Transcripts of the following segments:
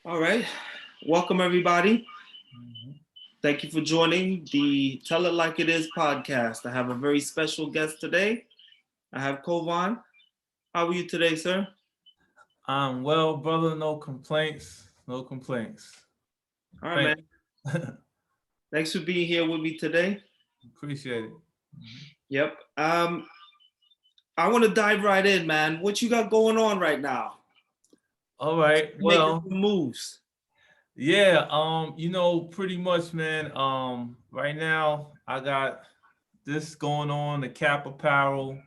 All right. Welcome, everybody. Mhm. Thank you for joining the Tell It Like It Is podcast. I have a very special guest today. I have Kovon. How are you today, sir? I'm well, brother. No complaints. No complaints. All right, Thank man. you. Thanks for being here with me today. Appreciate it. Mhm. Yep. I want to dive right in, man. What you got going on right now? All right. You're making Well, some moves. yeah. Pretty much, man. Right now I got this going on, the Cap Apparel.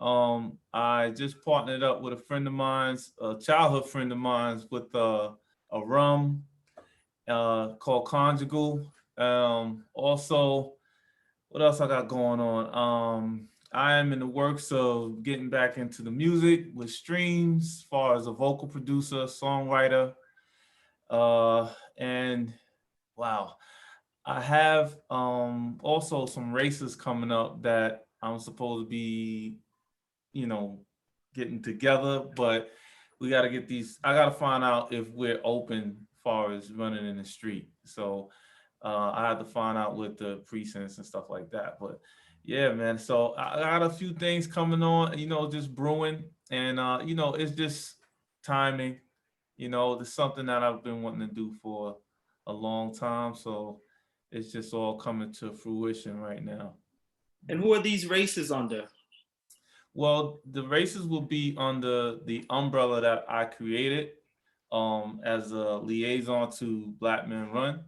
I just partnered up with a friend of mine's, a childhood friend of mine's, with a rum called Conjugal. Also, what else I got going on? I am in the works of getting back into the music with streams, as far as a vocal producer, songwriter, and wow, I have also some races coming up that I'm supposed to be, you know, getting together, but we got to get these. I got to find out if we're open as far as running in the street. So I had to find out with the precincts and stuff like that. But yeah, man. So I got a few things coming on, just brewing, and it's just timing. It's something that I've been wanting to do for a long time. So it's just all coming to fruition right now. And who are these races under? Well, the races will be under the umbrella that I created as a liaison to Black Men Run.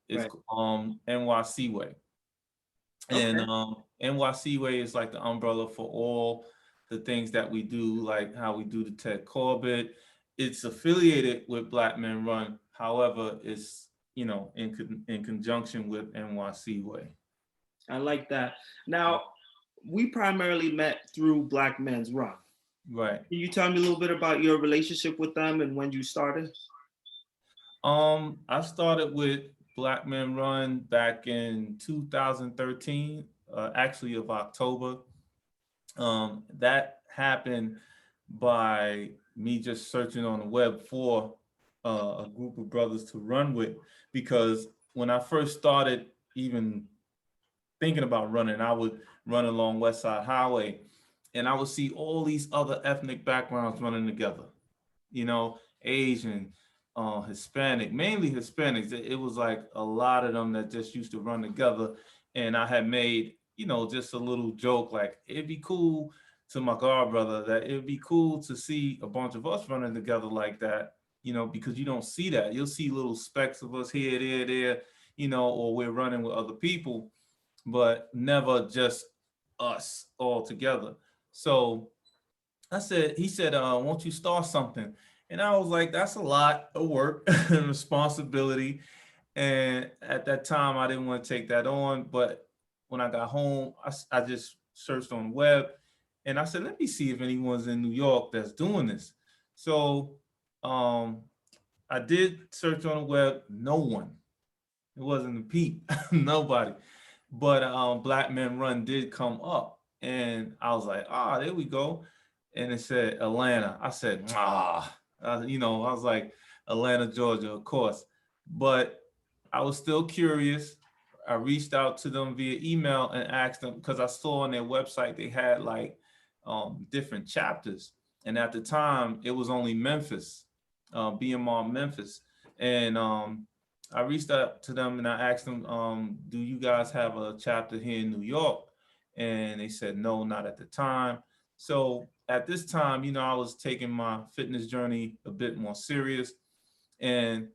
It's Right. NYC Way. And Okay. NYC Way is like the umbrella for all the things that we do, like how we do the Ted Corbett. It's affiliated with Black Men Run. However, it's in conjunction with NYC Way. I like that. Now, we primarily met through Black Men's Run. Right. Can you tell me a little bit about your relationship with them and when you started? I started with Black Men Run back in 2013, actually of October. That happened by me just searching on the web for a group of brothers to run with, because when I first started even thinking about running, I would run along West Side Highway, and I would see all these other ethnic backgrounds running together. Asian, Hispanic, mainly Hispanics. It was like a lot of them that just used to run together. And I had made, just a little joke like, it'd be cool to my god brother that it'd be cool to see a bunch of us running together like that, because you don't see that. You'll see little specks of us here, there, or we're running with other people, but never just us all together. So he said, won't you start something? And I was like, that's a lot of work and responsibility. And at that time, I didn't want to take that on. But when I got home, I just searched on the web, and I said, let me see if anyone's in New York that's doing this. So um, I did search on the web, no one. It wasn't a peep, nobody. But Black Men Run did come up, and I was like, there we go. And it said Atlanta. I said, I was like, Atlanta, Georgia, of course. But I was still curious. I reached out to them via email and asked them, because I saw on their website they had like different chapters. And at the time, it was only Memphis, BMR Memphis. And I reached out to them and I asked them, do you guys have a chapter here in New York? And they said, no, not at the time. So at this time, I was taking my fitness journey a bit more serious. And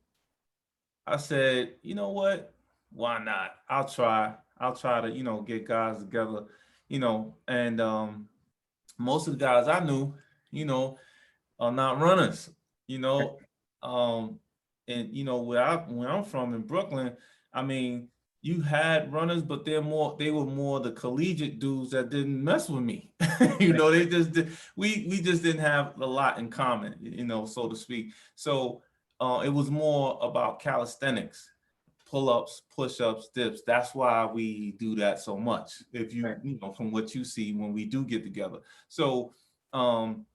I said, you know what? Why not? I'll try. I'll try to, get guys together, and most of the guys I knew, you know, are not runners, you know. Um, and where I'm from in Brooklyn, I mean, you had runners, but they were more the collegiate dudes that didn't mess with me. They just did, we just didn't have a lot in common, so to speak. So it was more about calisthenics, pull-ups, push-ups, dips. That's why we do that so much. If Right. from what you see when we do get together. So um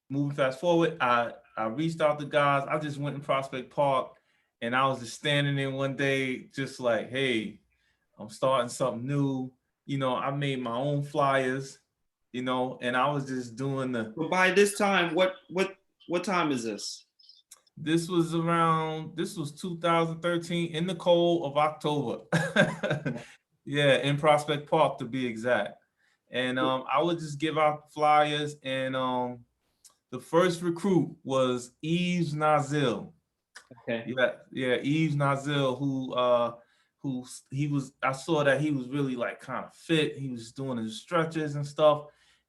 moving fast forward, I reached out to guys. I just went in Prospect Park, and I was just standing there one day, just like, hey, I'm starting something new. I made my own flyers, and I was just doing the. But by this time, what time is this? This was 2013 in the cold of October. Yeah, in Prospect Park to be exact. And I would just give out flyers, and the first recruit was Yves Nazil. Okay. Yeah, Yves Nazil, who he was. I saw that he was really like kind of fit. He was doing his stretches and stuff.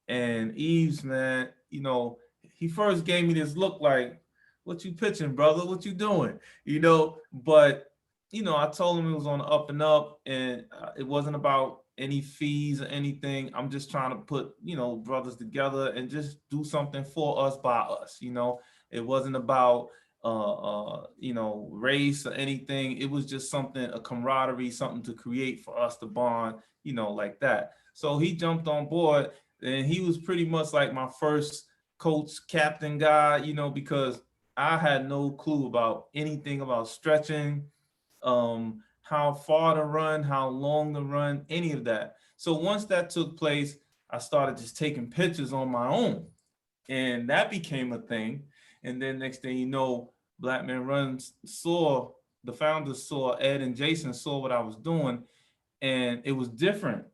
And Yves, man, he first gave me this look like, "What you pitching, brother? What you doing?" But I told him it was on the up and up, and it wasn't about any fees or anything. I'm just trying to put brothers together and just do something for us by us. It wasn't about race or anything. It was just something, a camaraderie, something to create for us to bond, like that. So he jumped on board, and he was pretty much like my first coach, captain guy, because I had no clue about anything about stretching, how far to run, how long to run, any of that. So once that took place, I started just taking pictures on my own, and that became a thing. And then next thing you know, Black Men Runs saw, the founders saw, Ed and Jason saw what I was doing, and it was different,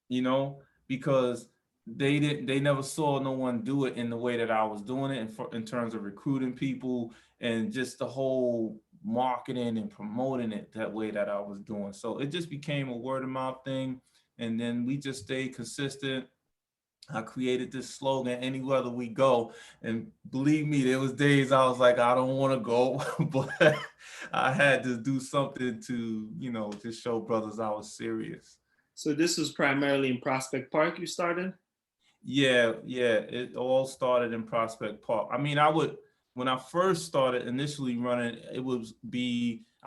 you know, because they never saw no one do it in the way that I was doing it, in terms of recruiting people and just the whole marketing and promoting it that way that I was doing. So it just became a word of mouth thing, and then we just stayed consistent. I created this slogan, anywhere we go. And believe me, there was days I was like, I don't want to go, but I had to do something to, just show brothers I was serious. So this was primarily in Prospect Park you started? Yeah. It all started in Prospect Park. I mean, when I first started initially running,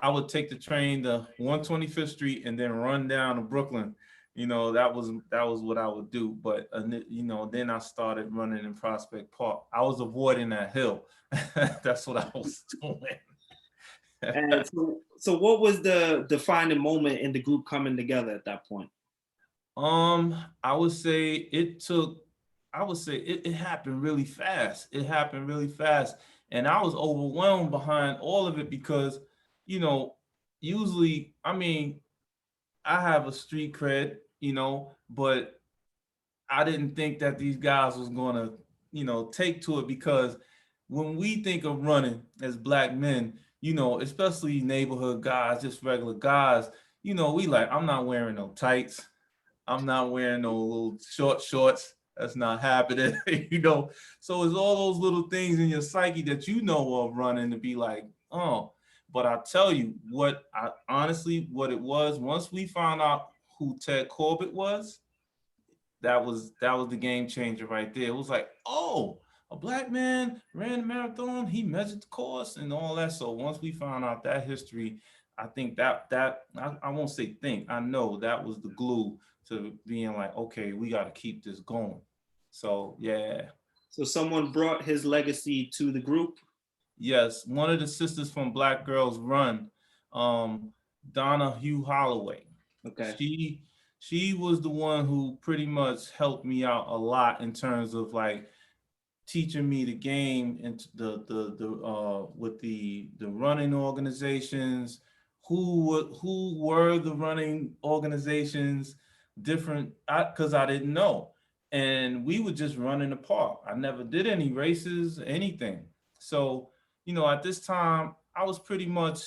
I would take the train to 125th Street and then run down to Brooklyn. That was what I would do. But then I started running in Prospect Park. I was avoiding that hill. That's what I was doing. And so what was the defining moment in the group coming together at that point? I would say it happened really fast. It happened really fast. And I was overwhelmed behind all of it because, you know, usually, I mean, I have a street cred, but I didn't think that these guys was gonna, take to it, because when we think of running as Black men, especially neighborhood guys, just regular guys, we like, I'm not wearing no tights. I'm not wearing no little short shorts. That's not happening, So it's all those little things in your psyche that of running to be like, oh. But I tell you what it was, once we found out who Ted Corbett was, that was the game changer right there. It was like, oh, a Black man ran a marathon, he measured the course and all that. So once we found out that history, I think I won't say think, I know that was the glue to being like, okay, we got to keep this going. So yeah. So someone brought his legacy to the group? Yes, one of the sisters from Black Girls Run, um, Donna Hugh Holloway. Okay. She she was the one who pretty much helped me out a lot in terms of like teaching me the game and the with the running organizations, who were the running organizations, different, because I didn't know, and we would just run in the park. I never did any races, anything. So at this time I was pretty much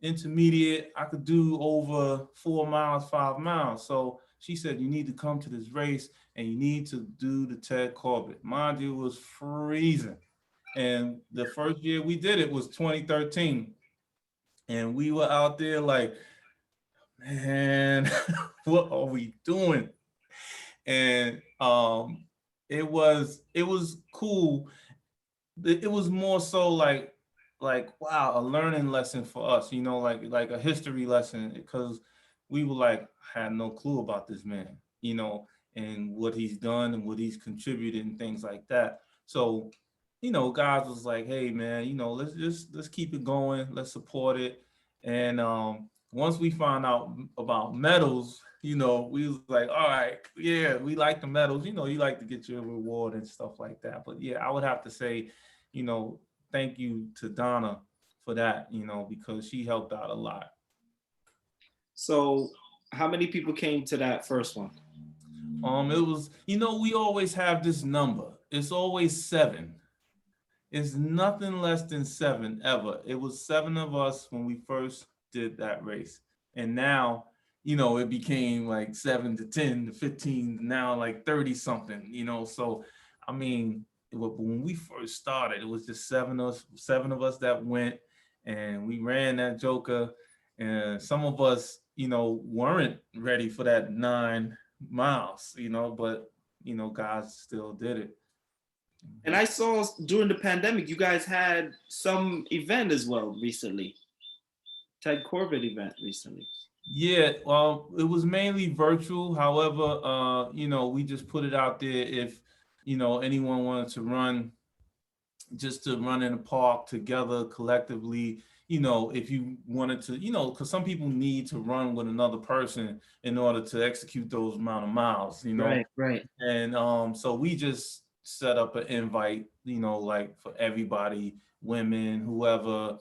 intermediate. I could do over 4 miles, 5 miles. So she said, you need to come to this race and you need to do the Ted Corbett. Mind you, it was freezing. And the first year we did it was 2013. And we were out there like, man, what are we doing? And it was cool. It was more so like wow, a learning lesson for us, like a history lesson, because we were like, had no clue about this man, and what he's done and what he's contributed and things like that. So guys was like, hey man, let's keep it going, let's support it. And once we found out about medals, we was like, all right, yeah, we like the medals. You like to get your reward and stuff like that. But yeah, I would have to say, you know, thank you to Donna for that, because she helped out a lot. So, how many people came to that first one? It was, we always have this number. It's always seven. It's nothing less than seven ever. It was seven of us when we first did that race. And now, it became like 7 to 10 to 15, now like 30 something. So, I mean, when we first started, it was just seven of us that went and we ran that Joker. And some of us, weren't ready for that 9 miles, but, guys still did it. And I saw during the pandemic, you guys had some event as well recently. Ted Corbett event recently. Yeah, well, it was mainly virtual. However, we just put it out there if, anyone wanted to run, just to run in a park together collectively. If you wanted to, because some people need to run with another person in order to execute those amount of miles. Right, right. And so we just set up an invite, like for everybody, women, whoever,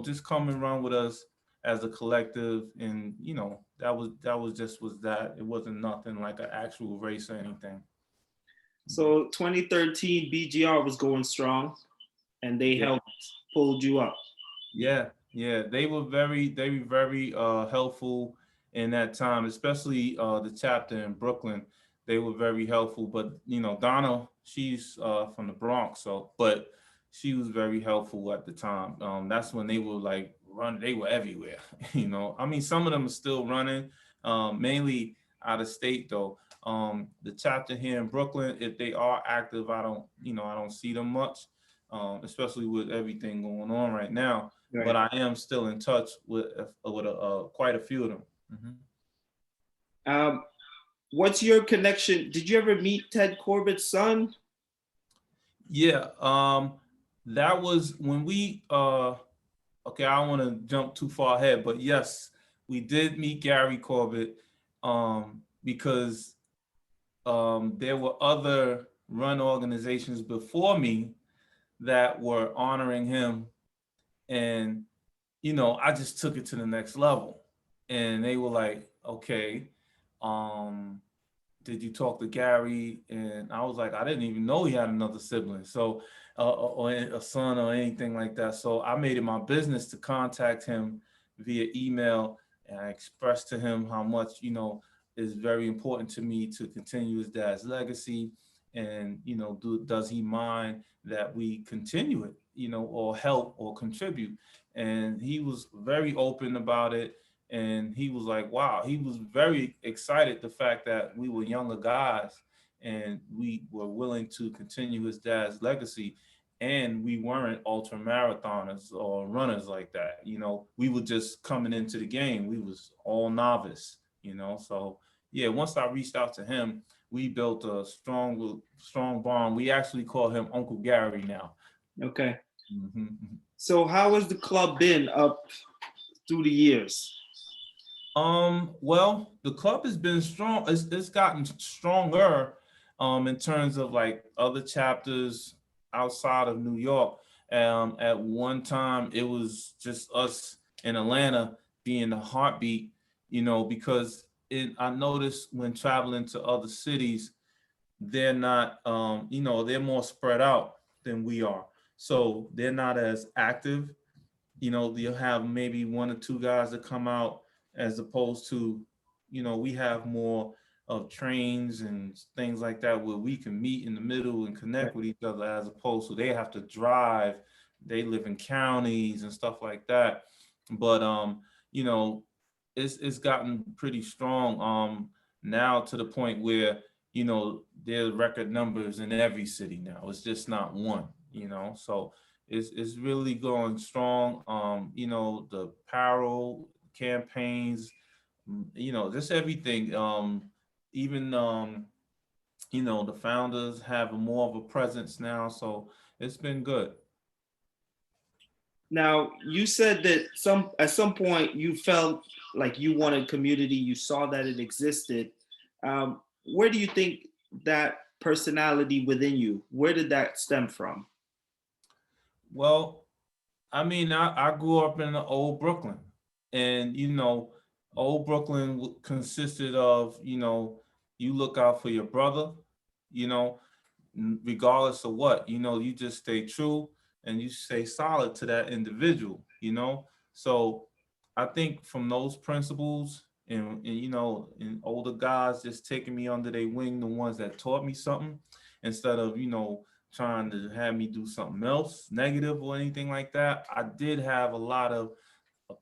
just come and run with us as a collective. And that was just was that. It wasn't nothing like an actual race or anything. So 2013 BGR was going strong, and they Yeah. helped pulled you up. Yeah. They were very helpful in that time, especially the chapter in Brooklyn. They were very helpful. But Donna, she's from the Bronx, but she was very helpful at the time. That's when they were like run. They were everywhere. I mean, some of them are still running, mainly out of state though. The chapter here in Brooklyn, if they are active, I don't see them much, especially with everything going on right now. But Right. I am still in touch with quite a few of them. Mhm. Um, what's your connection? Did you ever meet Ted Corbett's son? Yeah, that was when we. Okay, I don't want to jump too far ahead, but yes, we did meet Gary Corbett, because there were other run organizations before me that were honoring him, and I just took it to the next level. And they were like, okay, um, did you talk to Gary? And I was like, I didn't even know he had another sibling. So, or a son or anything like that. So I made it my business to contact him via email. And I expressed to him how much, is very important to me to continue his dad's legacy. And, does he mind that we continue it, or help or contribute? And he was very open about it. And he was like, wow, he was very excited the fact that we were younger guys and we were willing to continue his dad's legacy. And we weren't ultra marathoners or runners like that. We were just coming into the game. We was all novice. So yeah, once I reached out to him, we built a strong bond. We actually call him Uncle Gary now. Okay. Mhm. So how has the club been up through the years? Well, the club has been strong. It's gotten stronger, in terms of like other chapters outside of New York. At one time, it was just us in Atlanta being the heartbeat, because I noticed when traveling to other cities, they're not, they're more spread out than we are. So they're not as active. You'll have maybe one or two guys that come out, as opposed to, we have more of trains and things like that where we can meet in the middle and Right. connect with each other, as opposed to they have to drive. They live in counties and stuff like that. But you know, it's gotten pretty strong now, to the point where, there's record numbers in every city now. It's just not one. So it's really going strong. The apparel campaigns, just everything. Even the founders have more of a presence now. So it's been good. Now, you said that at some point you felt like you wanted community. You saw that it existed. Where do you think that personality within you? Where did that stem from? Well, I mean, I grew up in the old Brooklyn, and old Brooklyn consisted of, you look out for your brother, you know, regardless of what, you just stay true and you stay solid to that individual. So I think from those principles and older guys just taking me under their wing, the ones that taught me something instead of, trying to have me do something else negative or anything like that. I did have a lot of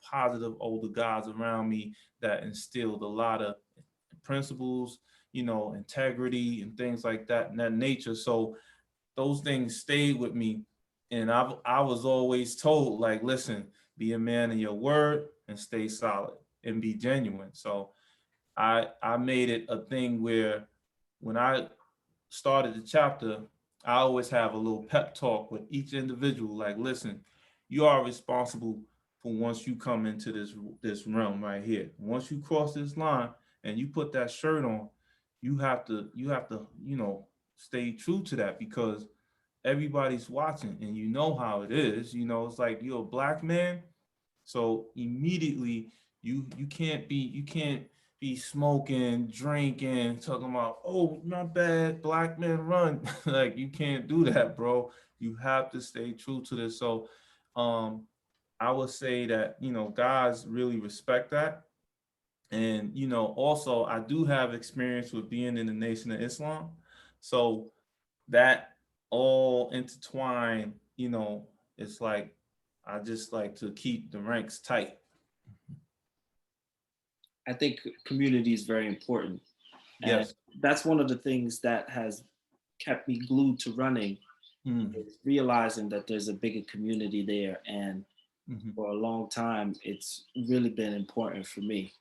positive older guys around me that instilled a lot of principles, integrity and things like that in that nature. So those things stayed with me. And I was always told, like, listen, be a man of your word and stay solid and be genuine. So I made it a thing where when I started the chapter, I always have a little pep talk with each individual. Like, listen, you are responsible for once you come into this realm right here. Once you cross this line and you put that shirt on, you have to stay true to that because everybody's watching and you know how it is. It's like you're a black man, so immediately you can't be smoking, drinking, talking about, oh, not bad, black men run. Like, you can't do that, bro. You have to stay true to this. So um I would say that, guys really respect that. And, also I do have experience with being in the Nation of Islam. So that all intertwined, it's like I just like to keep the ranks tight. I think community is very important. And Yes. that's one of the things that has kept me glued to running, Mm. is realizing that there's a bigger community there. And Hmm. for a long time, it's really been important for me.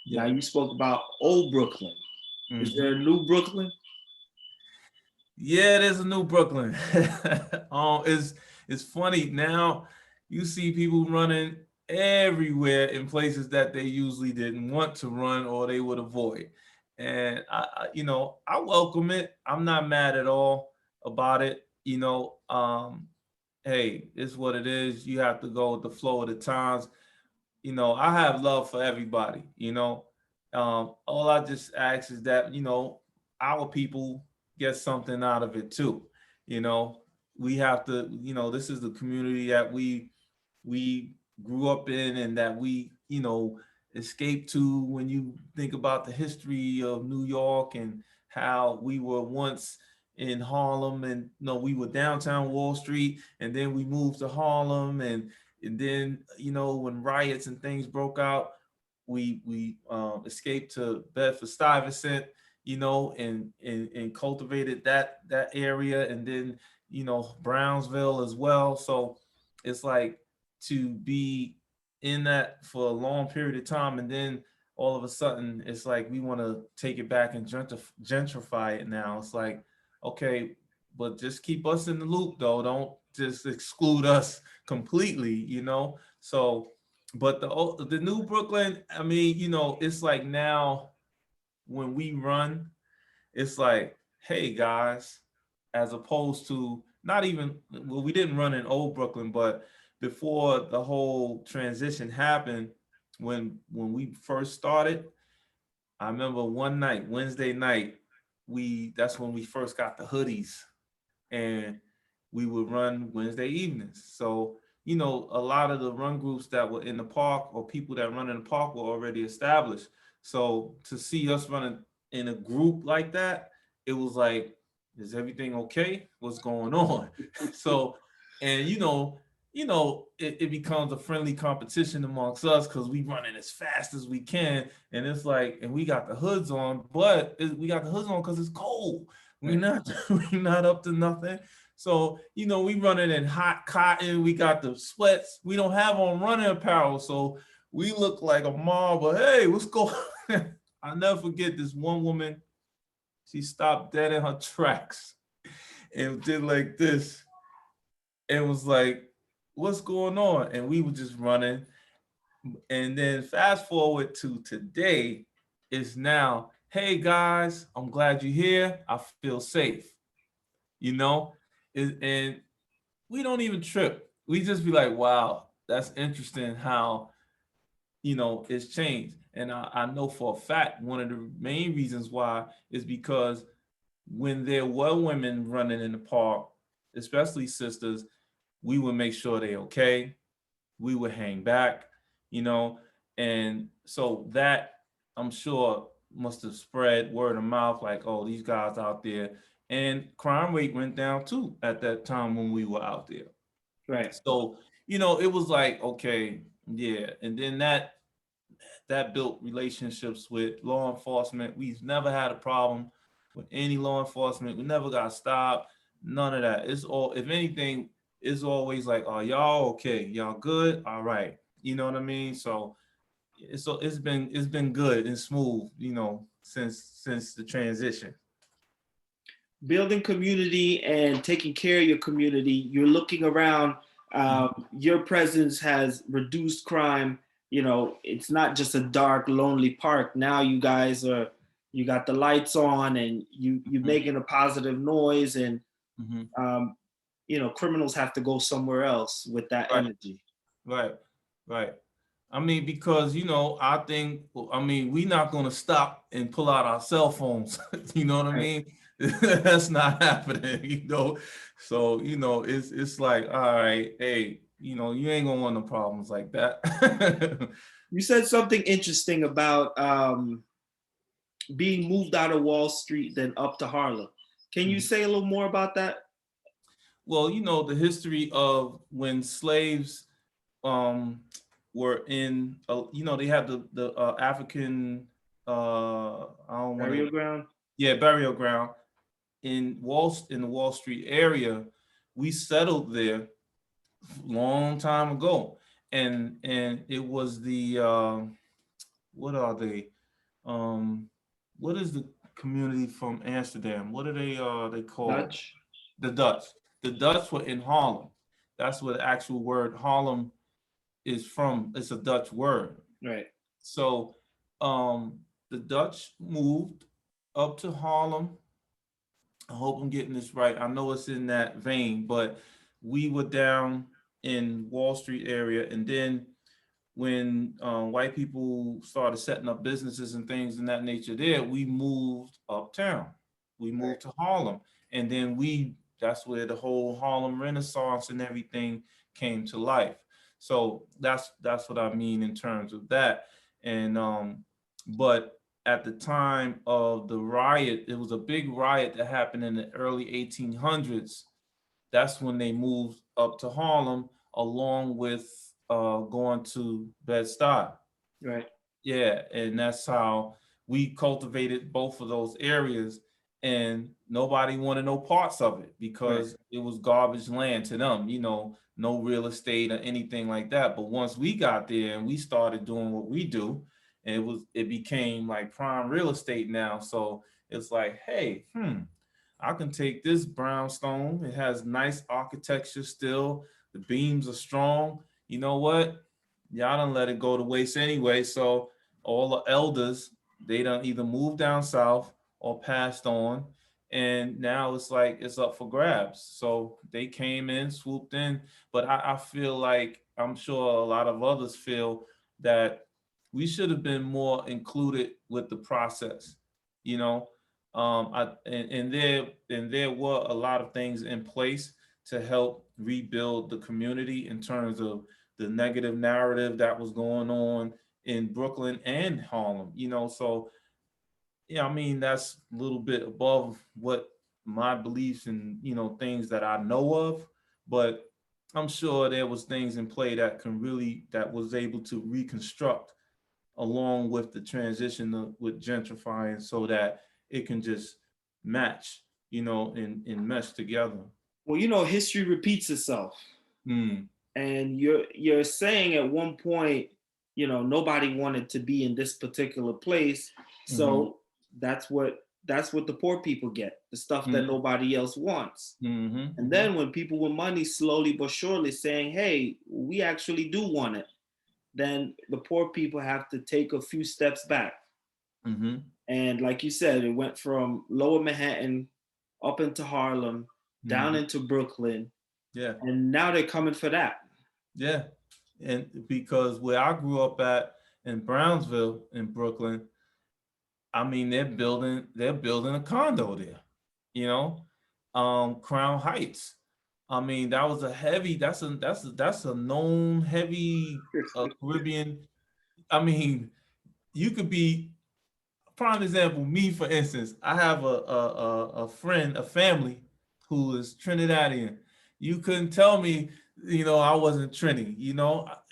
Now, Yeah. you spoke about old Brooklyn. Is Hmm. there a new Brooklyn? Yeah, there's a new Brooklyn. It's funny now. You see people running everywhere in places that they usually didn't want to run or they would avoid, and I welcome it. I'm not mad at all about it. Hey, it's what it is. You have to go with the flow of the times. I have love for everybody. All I just ask is that, our people get something out of it too. You know, we have to, this is the community that we grew up in and that we, escaped to when you think about the history of New York and how we were once in Harlem and we were downtown Wall Street and then we moved to Harlem and then when riots and things broke out, we escaped to Bedford Stuyvesant, and cultivated that area, and then Brownsville as well. So it's like to be in that for a long period of time, and then all of a sudden it's like we want to take it back and gentrify it now. It's like, okay, but just keep us in the loop though. Don't just exclude us completely. So, but the new Brooklyn, I mean, it's like now when we run, it's like, hey guys, as opposed to not even, well, we didn't run in old Brooklyn, but before the whole transition happened, when we first started, I remember one night, Wednesday night, that's when we first got the hoodies, and we would run Wednesday evenings. So, a lot of the run groups that were in the park or people that run in the park were already established. So to see us running in a group like that, it was like, is everything okay? What's going on? So, and it becomes a friendly competition amongst us because we running as fast as we can. And it's like, and we got the hoods on, but we got the hoods on because it's cold. We're not we're not up to nothing. So, we running in hot cotton. We got the sweats. We don't have on running apparel. So we look like a mob, but hey, what's going on? I'll never forget this one woman. She stopped dead in her tracks and did like this. and was like, what's going on? And we were just running. And then fast forward to today, it's now, hey guys, I'm glad you're here. I feel safe. You know? And we don't even trip. We just be like, wow, that's interesting how, it's changed. And I know for a fact one of the main reasons why is because when there were women running in the park, especially sisters, we would make sure they okay. We would hang back, you know, and so that I'm sure must have spread word of mouth, like, oh, these guys out there, and crime rate went down too at that time when we were out there. Right. So it was like, okay, yeah, and then that built relationships with law enforcement. We've never had a problem with any law enforcement. We never got stopped. None of that. It's all, if anything, it's always like, "Oh, y'all okay? Y'all good? All right." You know what I mean? So it's been good and smooth, since the transition. Building community and taking care of your community, you're looking around. Your presence has reduced crime. It's not just a dark, lonely park. Now you got the lights on, and you Mhm, making a positive noise, and mhm. um, criminals have to go somewhere else with that Right, energy. right, right. I mean, because we not gonna stop and pull out our cell phones. You know what I Right. mean? That's not happening. So it's like, all right, hey, you ain't gonna want no problems like that. You said something interesting about being moved out of Wall Street then up to Harlem. Can you say a little more about that? Well, the history of when slaves um were in, they had the African, I don't want to, Burial ground? yeah, burial ground in the Wall Street area. We settled there long time ago, and it was the, what are they, um what is the community from Amsterdam? What are they called? Dutch? The Dutch. The Dutch were in Harlem. That's where the actual word Harlem is from. It's a Dutch word. Right. So the Dutch moved up to Harlem. I hope I'm getting this right. I know it's in that vein, but we were down in Wall Street area, and then when white people started setting up businesses and things in that nature, there we moved uptown. We Right. moved to Harlem, and then that's where the whole Harlem Renaissance and everything came to life. So that's what I mean in terms of that. And but at the time of the riot, it was a big riot that happened in the early 1800s. That's when they moved up to Harlem, along with going to Bed-Stuy. Right. Yeah, and that's how we cultivated both of those areas, and nobody wanted no parts of it Right. because it was garbage land to them, no real estate or anything like that. But once we got there and we started doing what we do, and it became like prime real estate now. So it's like, hey, I can take this brownstone. It has nice architecture still. The beams are strong. You know what? Y'all don't let it go to waste anyway. So all the elders, they done either moved down south or passed on. And now it's like it's up for grabs. So they came in, swooped in. But I feel like, I'm sure a lot of others feel that we should have been more included with the process. You know, and there were a lot of things in place to help rebuild the community in terms of the negative narrative that was going on in Brooklyn and Harlem. So yeah, I mean, that's a little bit above what my beliefs and things that I know of, but I'm sure there was things in play that was able to reconstruct along with the transition with gentrifying, so that it can just match, and mesh together. Well, history repeats itself. Mm, And you're saying at one point, nobody wanted to be in this particular place. hmm So that's what that's what the poor people get, the stuff that Mm-hmm. nobody else wants. And Mm-hmm. then when people with money slowly but surely saying, hey, we actually do want it, then the poor people have to take a few steps back. Mm-hmm. And like you said, it went from lower Manhattan up into Harlem, down Mm-hmm. into Brooklyn, Yeah. and now they're coming for that. Yeah. And because where I grew up at in Brownsville in Brooklyn, I mean they're building a condo there, you know, Crown Heights. I mean that was a heavy. That's a known heavy Caribbean. I mean, you could be prime example. Me, for instance, I have a friend, a family who is Trinidadian. You couldn't tell me, I wasn't Trini.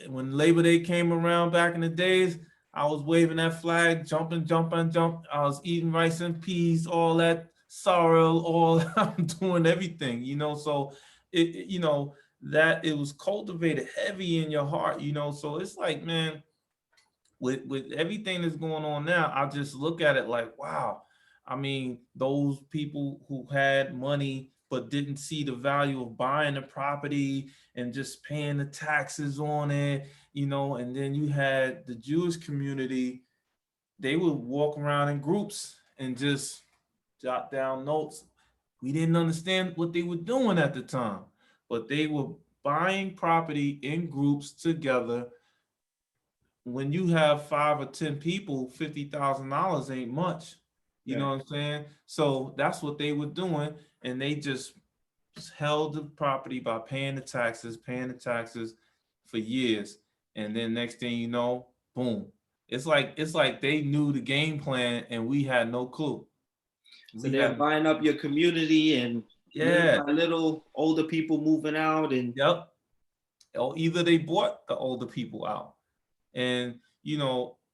When Labor Day came around back in the days, I was waving that flag, jumping, jumping, jump. I was eating rice and peas, all that sorrel, all I'm doing everything. So that it was cultivated heavy in your heart. So it's like, man, with everything that's going on now, I just look at it like, wow. I mean, those people who had money but didn't see the value of buying the property and just paying the taxes on it, and then you had the Jewish community, they would walk around in groups and just jot down notes. We didn't understand what they were doing at the time, but they were buying property in groups together. When you have 5 or 10 people, $50,000 ain't much. You Yeah. know what I'm saying? So that's what they were doing, and they just held the property by paying the taxes for years, and then next thing you know, boom! It's like they knew the game plan, and we had no clue. So We they're had buying up your community, and little Yeah, by little, older people moving out. And yep. Or either they bought the older people out. And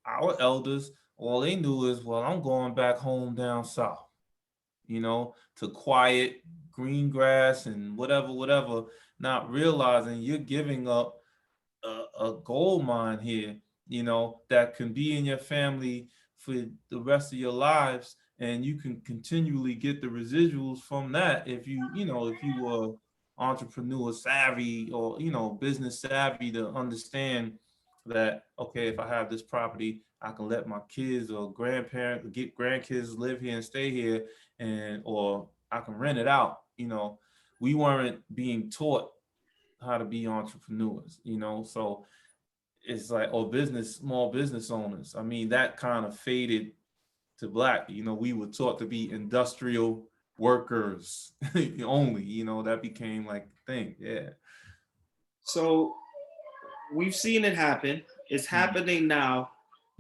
our elders, all they knew is, well, I'm going back home down south, to quiet green grass and whatever, not realizing you're giving up a gold mine here, that can be in your family for the rest of your lives, and you can continually get the residuals from that if you were entrepreneur savvy or business savvy to understand that, okay, if I have this property, I can let my kids or get grandkids live here and stay here, and or I can rent it out. We weren't being taught how to be entrepreneurs, so it's like, or small business owners. I mean, that kind of faded to black. We were taught to be industrial workers only. That became like the thing. Yeah. so we've seen it happen. It's happening now.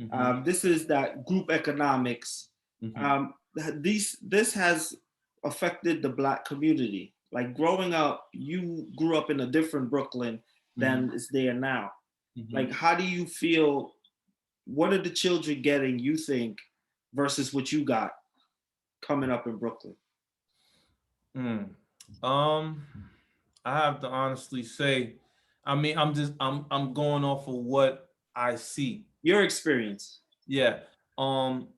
Mm-hmm. This is that group economics. Mm-hmm. This has affected the Black community. Like growing up, you grew up in a different Brooklyn Mm-hmm. than is there now. Mm-hmm. Like, how do you feel? What are the children getting, you think, versus what you got coming up in Brooklyn? Mm. Um, I have to honestly say, I mean, I'm going off of what I see. Your experience. Yeah. Um,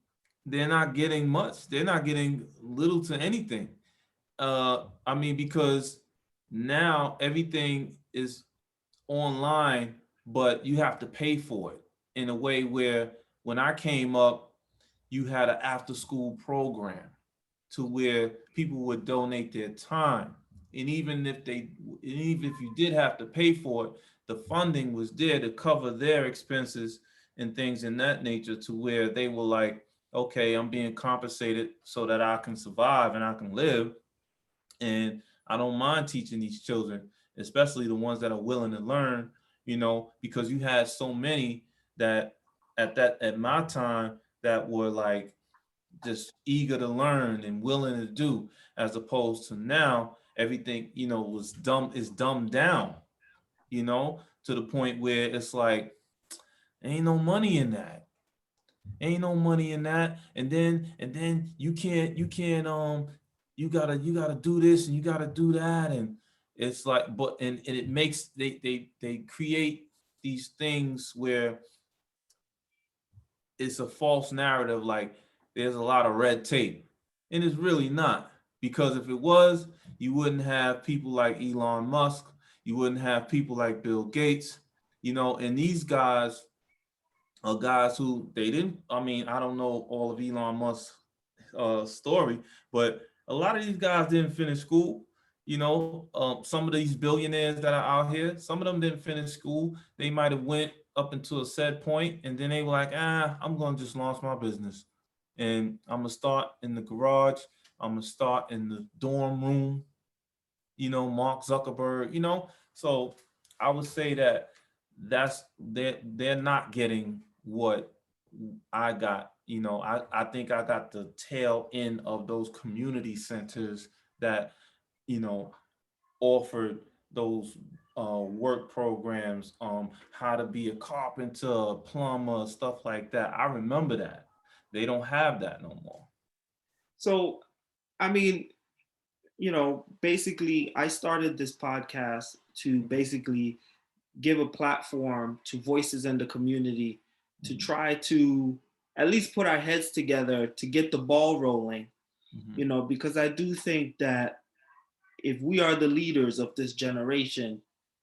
they're not getting much. They're not getting little to anything. I mean, because now everything is online, but you have to pay for it in a way where when I came up, you had an after school program to where people would donate their time. And even if you did have to pay for it, the funding was there to cover their expenses and things in that nature, to where they were like, okay, I'm being compensated so that I can survive and I can live. And I don't mind teaching these children, especially the ones that are willing to learn, because you had so many that at my time that were like just eager to learn and willing to do, as opposed to now everything is dumbed down, to the point where it's like ain't no money in that. Ain't no money in that. And then you gotta do this and you gotta do that. And it's like, but and it makes they create these things where it's a false narrative, like there's a lot of red tape. And it's really not. Because if it was, you wouldn't have people like Elon Musk, you wouldn't have people like Bill Gates, and these guys are guys who they didn't, I mean, I don't know all of Elon Musk's story, but a lot of these guys didn't finish school. Some of these billionaires that are out here, some of them didn't finish school. They might have went up until a set point, and then they were like, I'm gonna just launch my business, and I'm gonna start in the garage. I'm gonna start in the dorm room. Mark Zuckerberg. So I would say that they're not getting what I got. I think I got the tail end of those community centers that you know offered those work programs, how to be a carpenter, a plumber, stuff like that. I remember that. They don't have that no more. So, I mean, basically, I started this podcast to basically give a platform to voices in the community to Mhm. try to at least put our heads together to get the ball rolling, Mhm. because I do think that if we are the leaders of this generation,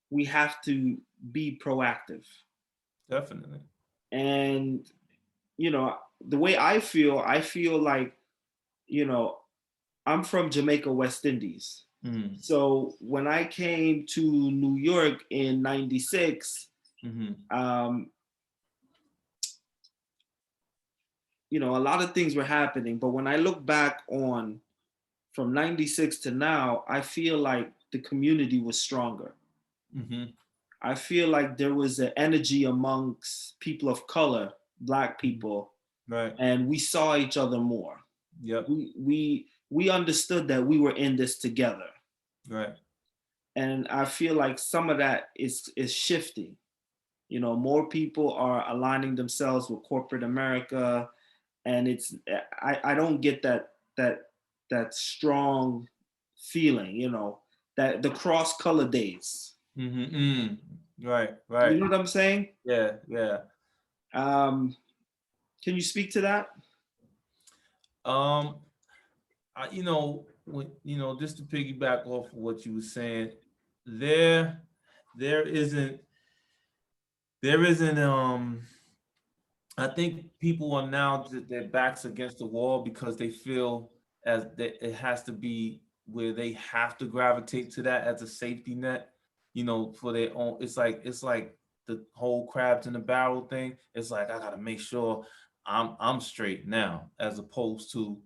we have to be proactive. Definitely. And, the way I feel like, you know, I'm from Jamaica, West Indies. Mm. So when I came to New York in '96, Mhm. um, a lot of things were happening. But when I look back on from '96 to now, I feel like the community was stronger. Mhm. I feel like there was an energy amongst people of color, Black Mhm. people, Right. and we saw each other more. Yep. We understood that we were in this together, Right. and I feel like some of that is shifting. More people are aligning themselves with corporate America, and I don't get that strong feeling, that the cross color days. Mhm. Mm. Right. You Right. know what I'm saying? Yeah. Yeah. Um, can you speak to that? Um. Just to piggyback off of what you were saying, there, there isn't, there isn't. I think people are now their backs against the wall because they feel as that it has to be where they have to gravitate to that as a safety net, for their own. It's like the whole crabs in the barrel thing. It's like I gotta make sure I'm straight now, as opposed to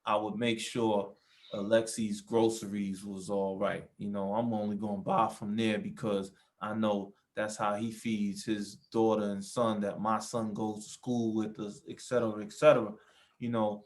I would make sure Alexi's groceries was all right. I'm only gonna buy from there because I know that's how he feeds his daughter and son that my son goes to school with us, et cetera, et cetera. You know,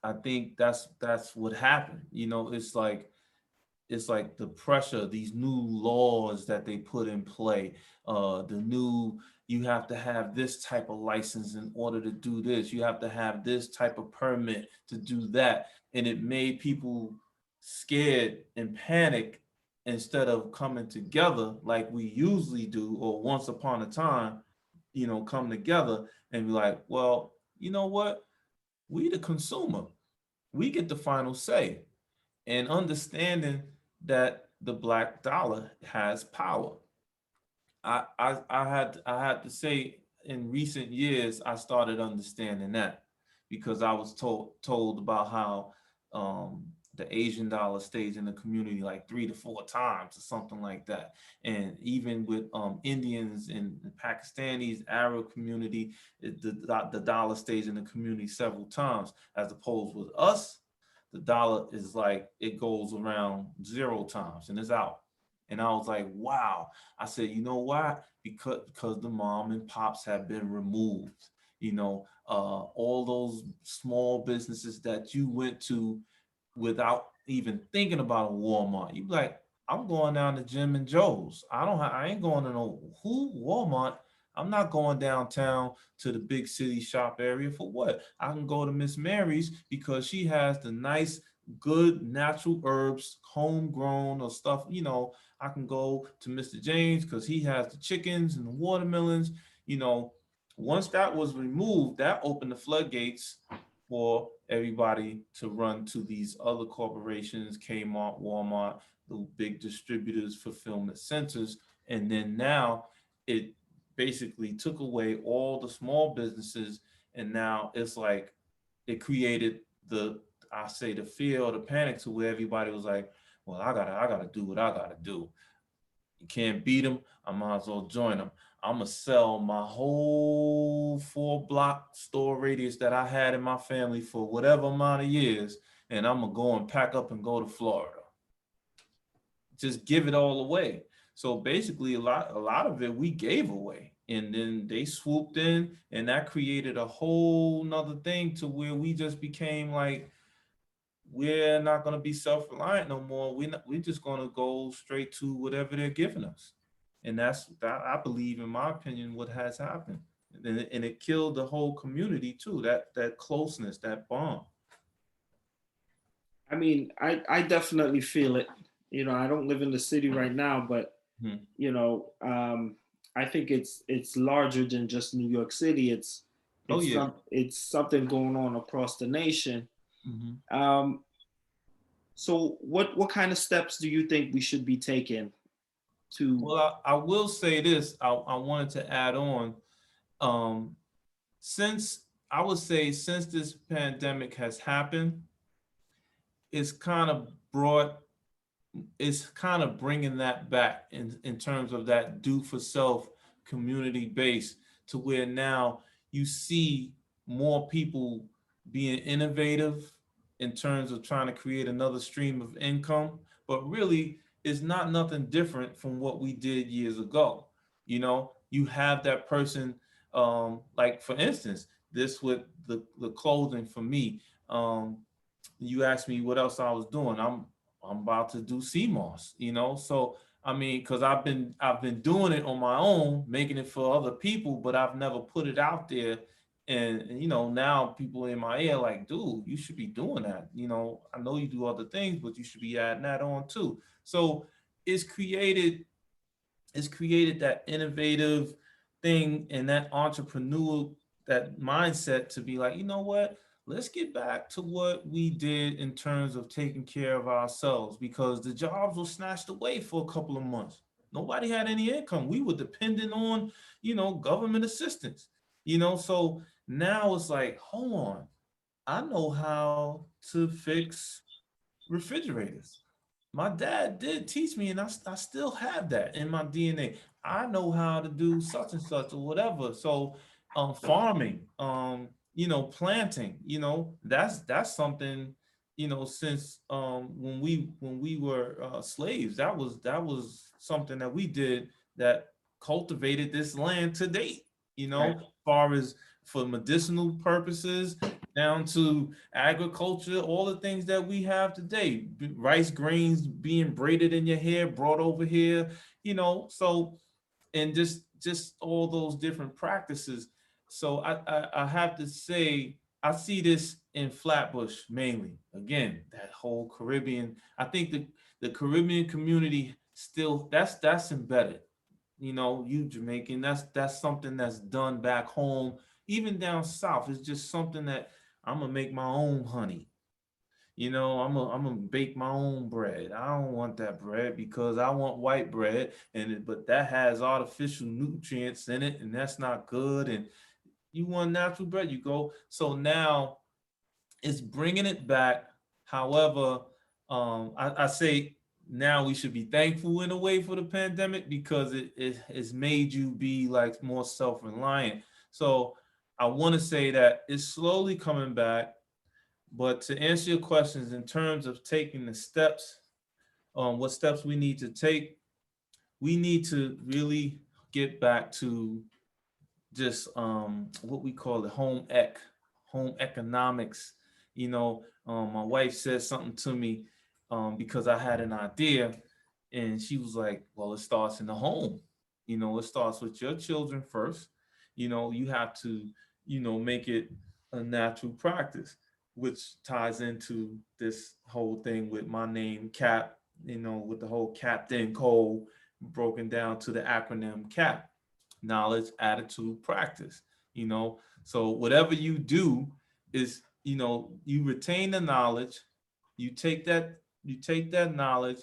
I think that's what happened. It's like the pressure, these new laws that they put in play, the new, you have to have this type of license in order to do this, you have to have this type of permit to do that, and it made people scared and panic instead of coming together like we usually do, or once upon a time, come together and be like, well, you know what, we the consumer, we get the final say, and understanding that the black dollar has power. I had to say, in recent years I started understanding that, because I was told about how the Asian dollar stays in the community like 3 to 4 times or something like that, and even with Indians and Pakistanis, Arab community, the dollar stays in the community several times, as opposed with us, the dollar is like it goes around 0 times and it's out. And I was like, wow. I said, you know why? Because the mom and pops have been removed. All those small businesses that you went to without even thinking about a Walmart. You be like, I'm going down to Jim and Joe's. I ain't going to no who Walmart. I'm not going downtown to the big city shop area for what? I can go to Miss Mary's because she has the nice, good natural herbs, homegrown or stuff. I can go to Mr. James because he has the chickens and the watermelons. You know, Once that was removed, that opened the floodgates for everybody to run to these other corporations, Kmart, Walmart, the big distributors, fulfillment centers. And then now it basically took away all the small businesses. And now it's like it created the, I say, the fear or the panic to where everybody was like, well, I gotta do what I gotta do. You can't beat them. I might as well join them. I'm gonna sell my whole 4 block store radius that I had in my family for whatever amount of years, and I'm gonna go and pack up and go to Florida. Just give it all away. So basically, a lot of it we gave away, and then they swooped in, and that created a whole nother thing to where we just became like, we're not going to be self-reliant no more. We're just going to go straight to whatever they're giving us. And that's that, I believe, in my opinion, what has happened. And it killed the whole community too, that closeness, that bond. I mean, I definitely feel it. You know, I don't live in the city right now, but Hmm. you know, I think it's larger than just New York City. Oh yeah. It's something going on across the nation. Hmm. Um, so what kind of steps do you think we should be taking to? Well, I will say this. I wanted to add on. Um, since I would say since this pandemic has happened, it's kind of brought it's kind of bringing that back in terms of that do for self community base to where now you see more people being innovative in terms of trying to create another stream of income, but really it's not nothing different from what we did years ago. You have that person, like for instance, this with the clothing for me. You asked me what else I was doing. I'm about to do CMOS. So I mean, because I've been doing it on my own, making it for other people, but I've never put it out there. And now people in my ear like, dude, you should be doing that. I know you do other things, but you should be adding that on too. So it's created it's created that innovative thing and that entrepreneur, that mindset to be like, you know what, let's get back to what we did in terms of taking care of ourselves, because the jobs were snatched away for a couple of months. Nobody had any income. We were dependent on government assistance. So now it's like, hold on, I know how to fix refrigerators. My dad did teach me, and I still have that in my DNA. I know how to do such and such or whatever. So, farming, planting, that's something, since when we were slaves, that was something that we did that cultivated this land to date. Right. Far as for medicinal purposes, down to agriculture, all the things that we have today, rice grains being braided in your hair, brought over here, so, and just all those different practices. So I have to say, I see this in Flatbush mainly. Again, that whole Caribbean. I think the Caribbean community still, that's embedded. You Jamaican, that's something that's done back home. Even down south, it's just something that I'm gonna make my own honey. I'm gonna bake my own bread. I don't want that bread because I want white bread, but that has artificial nutrients in it, and that's not good. And you want natural bread, you go. So now it's bringing it back. However, I say now we should be thankful in a way for the pandemic, because it has made you be like more self-reliant. So I want to say that it's slowly coming back. But to answer your questions in terms of taking the steps, what steps we need to take, we need to really get back to just what we call the home economics. My wife said something to me, because I had an idea, and she was like, "Well, it starts in the home. It starts with your children first. You have to, make it a natural practice." Which ties into this whole thing with my name, Cap, with the whole Kaptain code broken down to the acronym CAP: knowledge, attitude, practice. So whatever you do is you retain the knowledge, you take that knowledge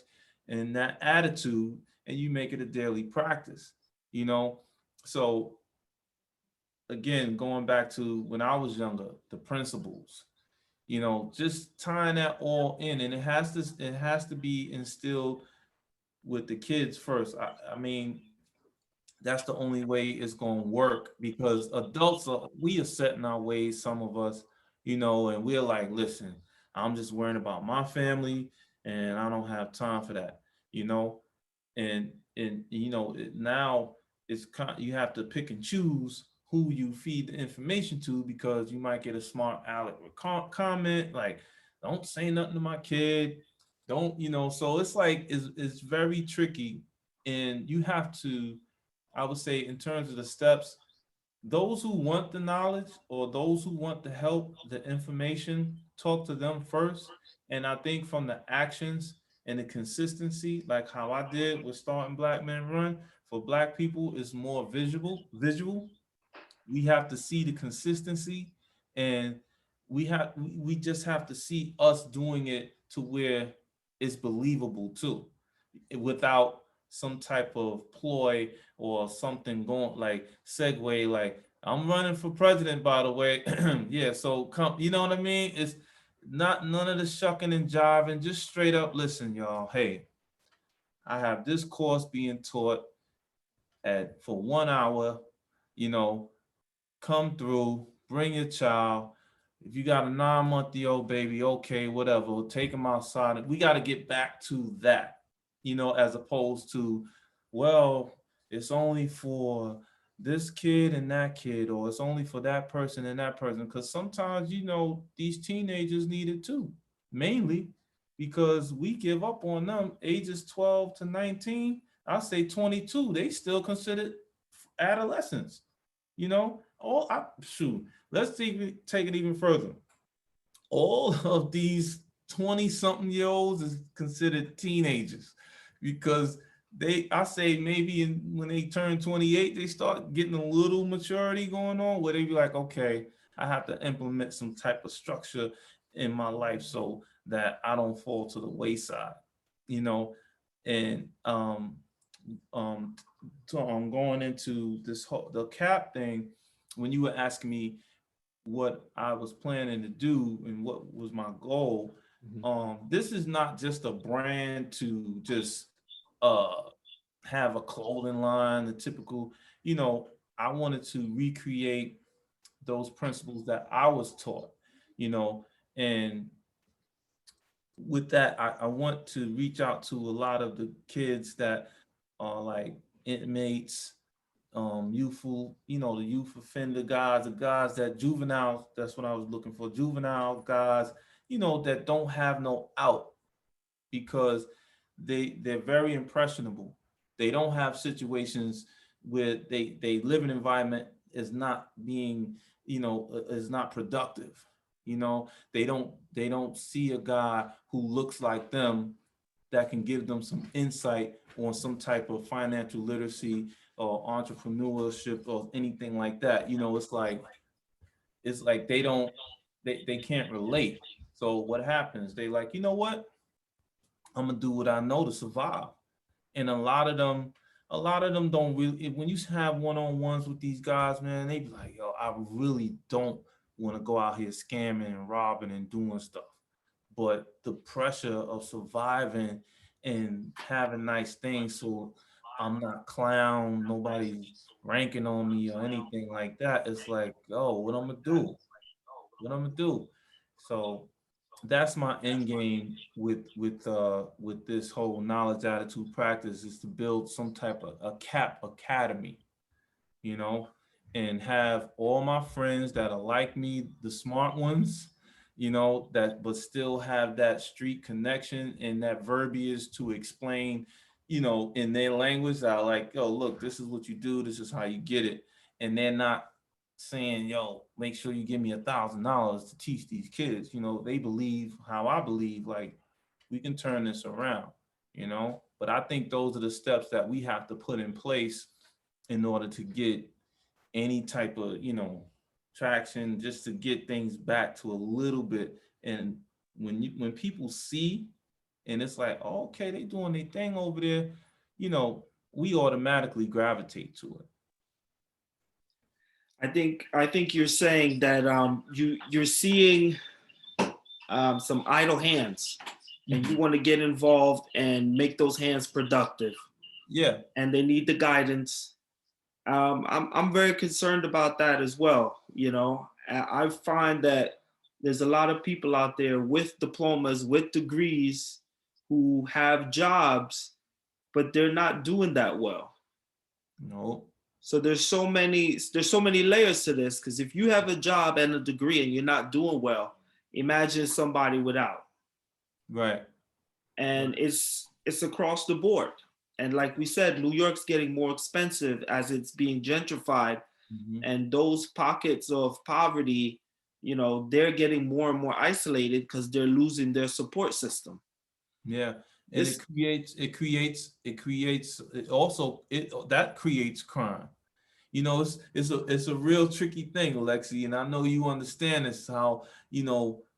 and that attitude and you make it a daily practice, you know. So again, going back to when I was younger, the principles, just tying that all in, and it has to be instilled with the kids first. I mean, that's the only way it's going to work, because we are set in our ways, some of us, and we're like, listen, I'm just worrying about my family and I don't have time for that, you know and now you have to pick and choose who you feed the information to, because you might get a smart aleck comment like, don't say nothing to my kid, don't, so it's like it's very tricky. And you have to, I would say, in terms of the steps, those who want the knowledge or those who want the help, the information, talk to them first. And I think from the actions and the consistency, like how I did with starting Black Men Run, for Black people is more visual. We have to see the consistency, and we just have to see us doing it to where it's believable too, without some type of ploy or something going like segue, like, I'm running for president, by the way. Yeah, so come, you know what I mean? It's not none of the shucking and jiving, just straight up, listen, y'all, hey, I have this course being taught at for 1 hour, you know, come through, bring your child. If you got a 9-month-old baby, okay, whatever, take them outside. We got to get back to that, as opposed to, well, it's only for this kid and that kid, or it's only for that person and that person. Because sometimes, these teenagers need it too, mainly because we give up on them ages 12 to 19. I say 22, they still considered adolescents. Shoot, let's take it even further. All of these 20 something year olds is considered teenagers, because I say maybe when they turn 28, they start getting a little maturity going on, where they be like, okay, I have to implement some type of structure in my life so that I don't fall to the wayside, you know, and um, so I'm going into this whole the cap thing. When you were asking me what I was planning to do and what was my goal, Mhm. this is not just a brand to just uh have a clothing line, the typical, I wanted to recreate those principles that I was taught, you know, and with that, I want to reach out to a lot of the kids that are like inmates, youthful, the youth offender guys, the guys that juveniles, that's what I was looking for, juvenile guys, that don't have no out, because they're very impressionable. They don't have situations where they live in environment is not being, is not productive. They don't see a guy who looks like them that can give them some insight on some type of financial literacy or entrepreneurship or anything like that. It's like they can't relate. So what happens? They like, you know what? I'm gonna do what I know to survive. And a lot of them don't really. When you have one-on-ones with these guys, man, they be like, yo, I really don't want to go out here scamming and robbing and doing stuff. But the pressure of surviving and having nice things, so I'm not clown, nobody's ranking on me or anything like that. It's like, oh, what I'm gonna do? What I'm gonna do? So that's my end game with this whole knowledge attitude practice, is to build some type of a cap academy, you know, and have all my friends that are like me, the smart ones, that but still have that street connection and that verbiage to explain, in their language that are like, yo, look, this is what you do, this is how you get it. And they're not saying, yo, make sure you give me $1,000 to teach these kids. They believe how I believe, like, we can turn this around, But I think those are the steps that we have to put in place in order to get any type of, traction just to get things back to a little bit. And when people see and it's like, oh, okay, they doing their thing over there, you know, we automatically gravitate to I think you're saying that you're seeing some idle hands, it. and you want to get involved and make those hands productive, Yeah. and they need the guidance. I'm very concerned about that as well. You know, I find that there's a lot of people out there with diplomas, with degrees, who have jobs, but they're not doing that well. No. So there's so many layers to this, because if you have a job and a degree and you're not doing well, imagine somebody without. Right. And Right. it's across the board. And like we said, New York's getting more expensive as it's being gentrified, Mhm. and those pockets of poverty, they're getting more and more isolated because they're losing their support system. Yeah, and This it also it that creates crime. You know, it's a real tricky thing, Alexi, and I know you understand this, how,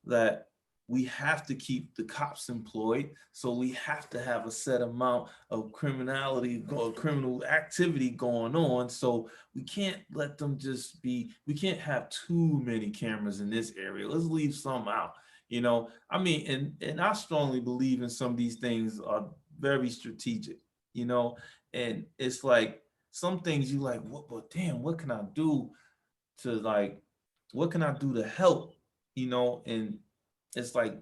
that we have to keep the cops employed, so we have to have a set amount of criminal activity going on, so we can't let them just be, we can't have too many cameras in this area. Let's leave some out. I mean, and I strongly believe in some of these things are very strategic, you know, and it's like some things you like, what, but damn, what can I do to like, what can I do to help, and it's like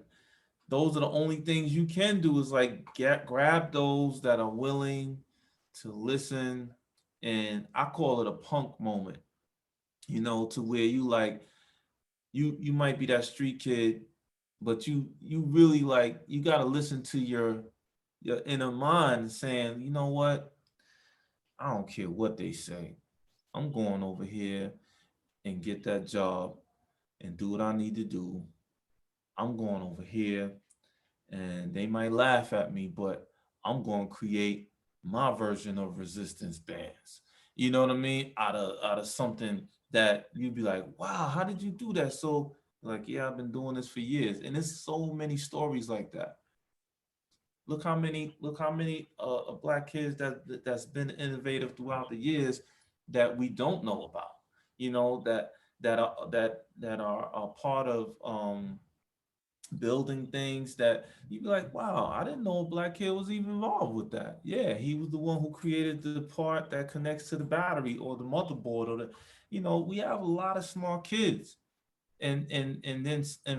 those are the only things you can do is like grab those that are willing to listen, and I call it a punk moment, to where you like, you might be that street kid, but you really like, you got to listen to your inner mind saying, you know what, I don't care what they say, I'm going over here and get that job and do what I need to do. I'm going over here and they might laugh at me, but I'm going to create my version of resistance bands. You know what I mean? Out of something that you'd be like, wow, how did you do that? So like, yeah, I've been doing this for years. And there's so many stories like that. Look how many black kids that's been innovative throughout the years that we don't know about. That are part of building things that you'd be like, wow, I didn't know a black kid was even involved with that. Yeah, he was the one who created the part that connects to the battery or the motherboard or we have a lot of smart kids and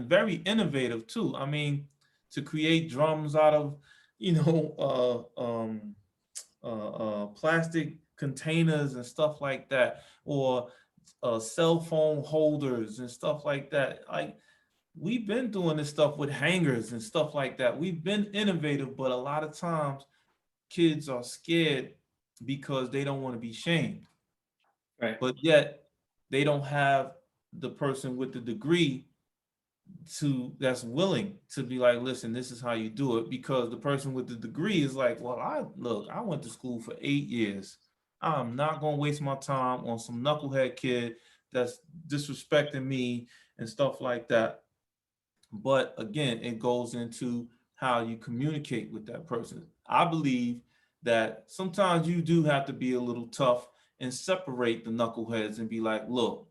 very innovative too. I mean, to create drums out of you know plastic containers and stuff like that, or cell phone holders and stuff like that. Like, we've been doing this stuff with hangers and stuff like that. We've been innovative, but a lot of times kids are scared because they don't want to be shamed. Right. But yet they don't have the person with the degree that's willing to be like, listen, this is how you do it, because the person with the degree is like, well, I went to school for 8 years. I'm not gonna waste my time on some knucklehead kid that's disrespecting me and stuff like that. But again, it goes into how you communicate with that person. I believe that sometimes you do have to be a little tough and separate the knuckleheads and be like, look,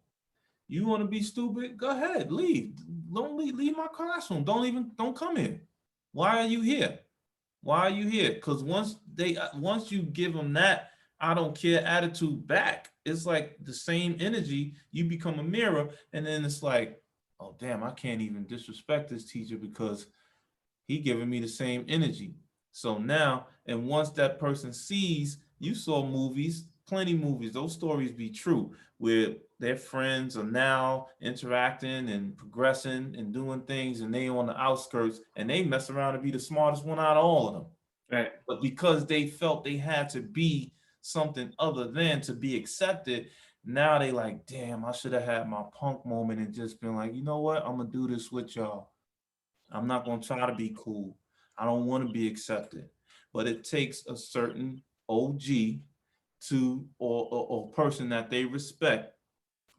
you want to be stupid? Go ahead, leave. Don't leave my classroom. Don't come here. Why are you here? Why are you here? Because once you give them that I don't care attitude back, it's like the same energy. You become a mirror, and then it's like, oh damn, I can't even disrespect this teacher because he giving me the same energy. So now, and once that person sees, you saw movies, plenty movies, those stories be true, where their friends are now interacting and progressing and doing things, and they on the outskirts, and they mess around to be the smartest one out of all of them. Right. But because they felt they had to be something other than to be accepted, now they like, damn, I should have had my punk moment and just been like, you know what, I'm gonna do this with y'all. I'm not going to try to be cool. I don't want to be accepted. But it takes a certain OG or person that they respect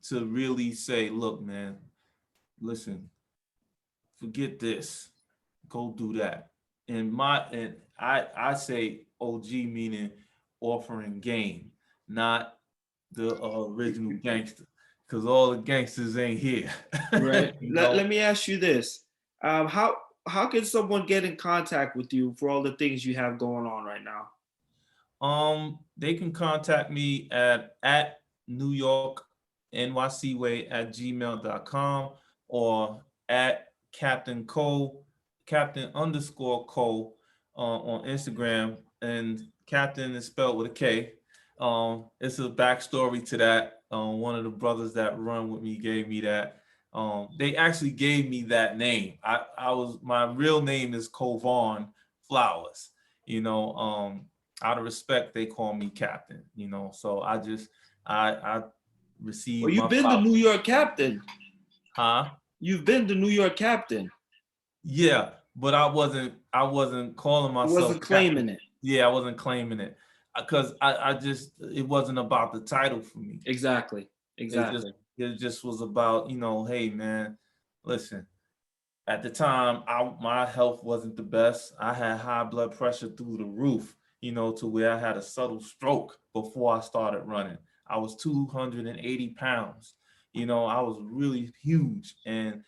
to really say, look, man, listen, forget this, go do that. And I say OG meaning offering game, not the original gangster, because all the gangsters ain't here. Right. you Let know. me ask you this. How can someone get in contact with you for all the things you have going on right now? They can contact me at New York NYC at gmail.com or at Captain Cole, Captain underscore Cole on Instagram. And Captain is spelled with a K. It's a backstory to that. One of the brothers that run with me gave me that. They actually gave me that name. I was my real name is Kovon Flowers. You know, out of respect, they call me Captain. You know, so I Well, received you've my been the flower. New York captain. Huh? You've been the New York captain. Yeah, but I wasn't calling You myself wasn't Captain. claiming it. Yeah, I wasn't claiming it because I just it wasn't about the title for me. Exactly. It just Exactly. it just was about, hey man, listen. At the time, my health wasn't the best. I had high blood pressure through the roof, to where I had a subtle stroke before I started running. I was 280 pounds. I was really huge, and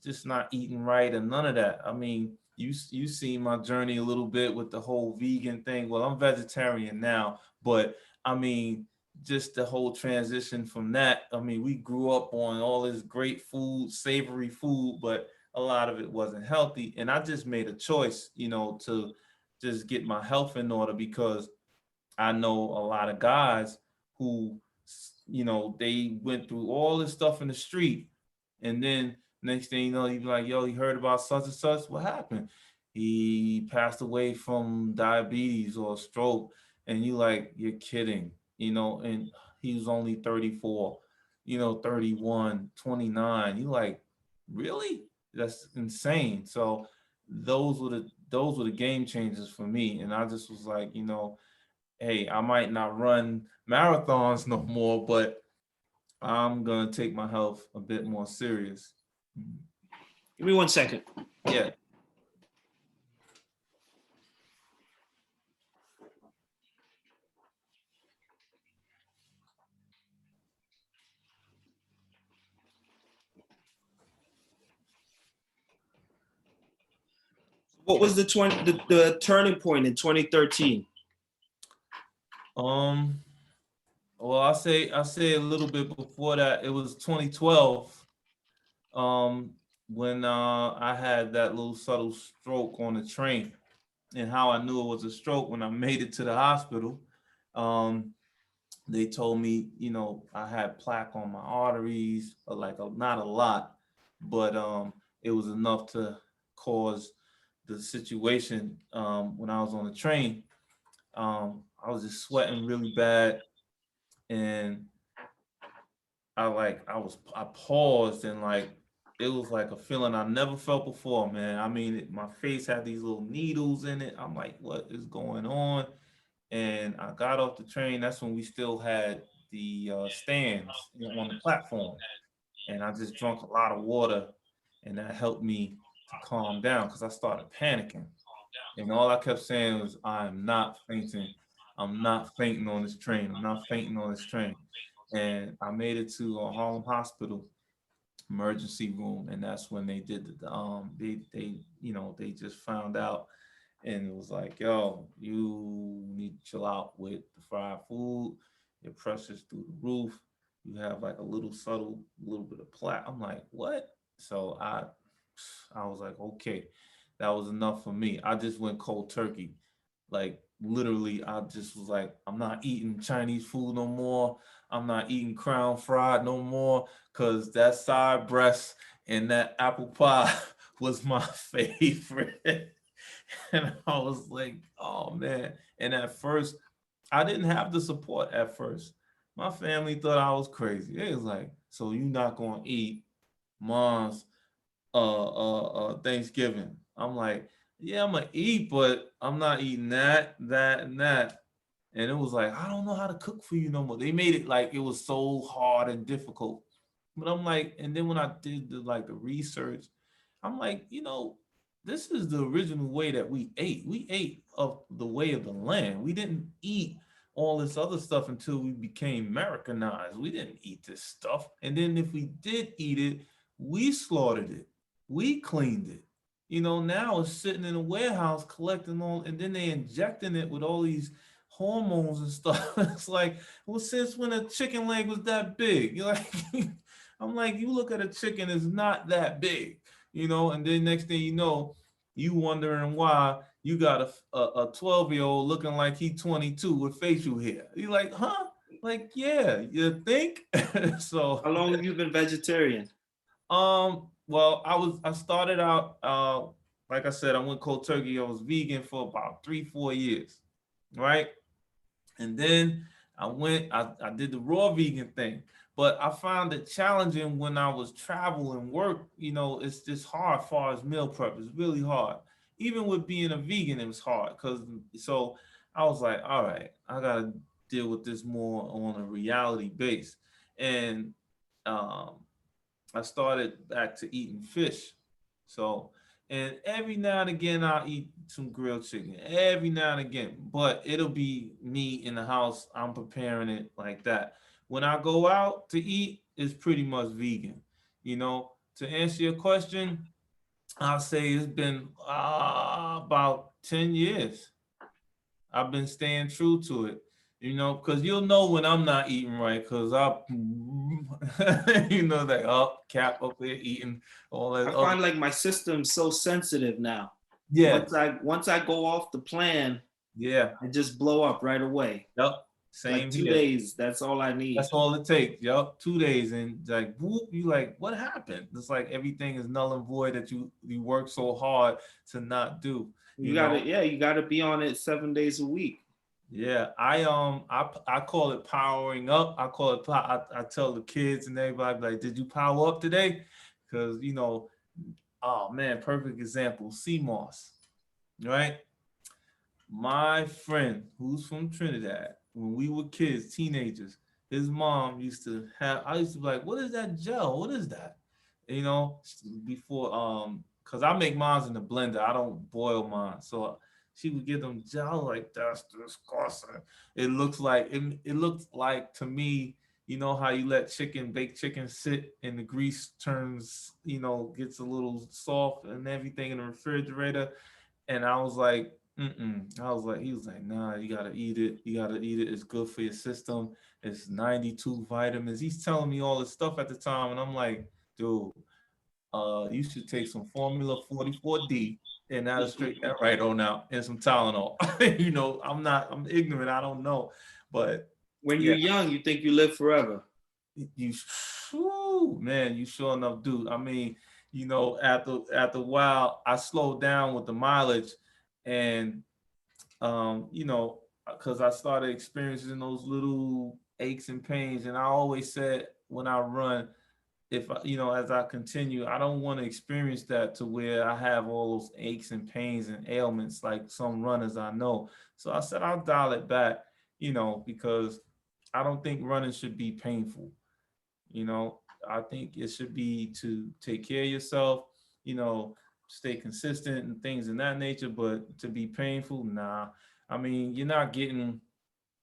just not eating right and none of that. I mean, you seen my journey a little bit with the whole vegan thing. Well, I'm vegetarian now, but I mean, just the whole transition from that. I mean, we grew up on all this great food, savory food, but a lot of it wasn't healthy. And I just made a choice, to just get my health in order because I know a lot of guys who, they went through all this stuff in the street. And then next thing you know, you be like, yo, you heard about such and such? What happened? He passed away from diabetes or stroke. And you like, you're kidding, and he was only 34, 31, 29. You like, really? That's insane. So those were the game changers for me. And I just was like, hey, I might not run marathons no more, but I'm gonna take my health a bit more serious. Give me 1 second. Yeah. What was the turning point in 2013? Um. Well, I say a little bit before that. It was 2012. Um. When I had that little subtle stroke on the train, and how I knew it was a stroke when I made it to the hospital. Um. They told me, I had plaque on my arteries, not a lot, but it was enough to cause the situation when I was on the train. I was just sweating really bad, and I paused, and it was like a feeling I never felt before, man. I mean, my face had these little needles in it. I'm like, what is going on? And I got off the train. That's when we still had the stands, on the platform, and I just drank a lot of water, and that helped me to calm down because I started panicking. And all I kept saying was, I am not fainting. I'm not fainting on this train. I'm not fainting on this train. And I made it to a Harlem Hospital emergency room, and that's when they did they just found out, and it was like, yo, you need to chill out with the fried food. Your pressure's through the roof. You have like a little bit of plaque. I'm like, what? So I was like, okay, that was enough for me. I just went cold turkey. Like literally, I just was like, I'm not eating Chinese food no more. I'm not eating crown fried no more, because that side breast and that apple pie was my favorite. And I was like, oh man. And at first, I didn't have the support at first. My family thought I was crazy. It was like, so you not gonna eat mom's Thanksgiving? I'm like, yeah, I'm gonna eat, but I'm not eating that, and that. And it was like, I don't know how to cook for you no more. They made it like it was so hard and difficult. But I'm like, and then when I did the research, I'm like, this is the original way that we ate. We ate of the way of the land. We didn't eat all this other stuff until we became Americanized. We didn't eat this stuff. And then if we did eat it, we slaughtered it. We cleaned it. Now it's sitting in a warehouse collecting all, and then they injecting it with all these hormones and stuff. It's like, well, since when a chicken leg was that big? You're like, I'm like, you look at a chicken, it's not that big, and then next thing you know, you wondering why you got a 12-year-old looking like he 22 with facial hair. You're like, huh? Like, yeah, you think? So How long have you been vegetarian? well, I started out like I said, I went cold turkey. I was vegan for about 3-4 years, right? And then I did the raw vegan thing. But I found it challenging when I was traveling work. It's just hard as far as meal prep. It's really hard. Even with being a vegan, it was hard. So I was like, all right, I gotta deal with this more on a reality base. And um I started back to eating fish. So, and every now and again, I'll eat some grilled chicken. Every now and again, but it'll be me in the house. I'm preparing it like that. When I go out to eat, it's pretty much vegan. To answer your question, I'll say it's been about 10 years. I've been staying true to it, because you'll know when I'm not eating right, because that Cap up there eating all that I other. find like my system's so sensitive now. Yeah, Once I go off the plan, yeah, I just blow up right away. yep, Like same two here. days, that's all I need. That's all it takes. Yep, 2 days, and like, whoop, you like, what happened? It's like everything is null and void that you work so hard to not do. You You gotta, know, yeah, you gotta be on it 7 days a week. Yeah, I call it powering up. I call it I tell the kids and everybody like, did you power up today? Because oh man, perfect example, CMOS, right? My friend who's from Trinidad, when we were kids, teenagers, his mom used to have. I used to be like, what is that gel? What is that? You know, before because I make mine in the blender. I don't boil mine, so she would give them gel like that's disgusting. It looks like to me. You know how you let baked chicken sit and the grease turns, gets a little soft and everything in the refrigerator. And I was like, mm-mm. I was like, he was like, nah, you gotta eat it. You gotta eat it. It's good for your system. It's 92 vitamins. He's telling me all this stuff at the time, and I'm like, dude, you should take some Formula 44D, and that'll straighten that right on out, and some Tylenol. I'm ignorant. I don't know, but When you're yeah, young, you think you live forever. you, man, you sure enough do. I mean, after a while, I slowed down with the mileage, and because I started experiencing those little aches and pains, and I always said when I run, if as I continue, I don't want to experience that to where I have all those aches and pains and ailments like some runners I know. So I said I'll dial it back, because I don't think running should be painful. You know, I think it should be to take care of yourself, you know, stay consistent and things in that nature. But to be painful, nah. I mean, you're not getting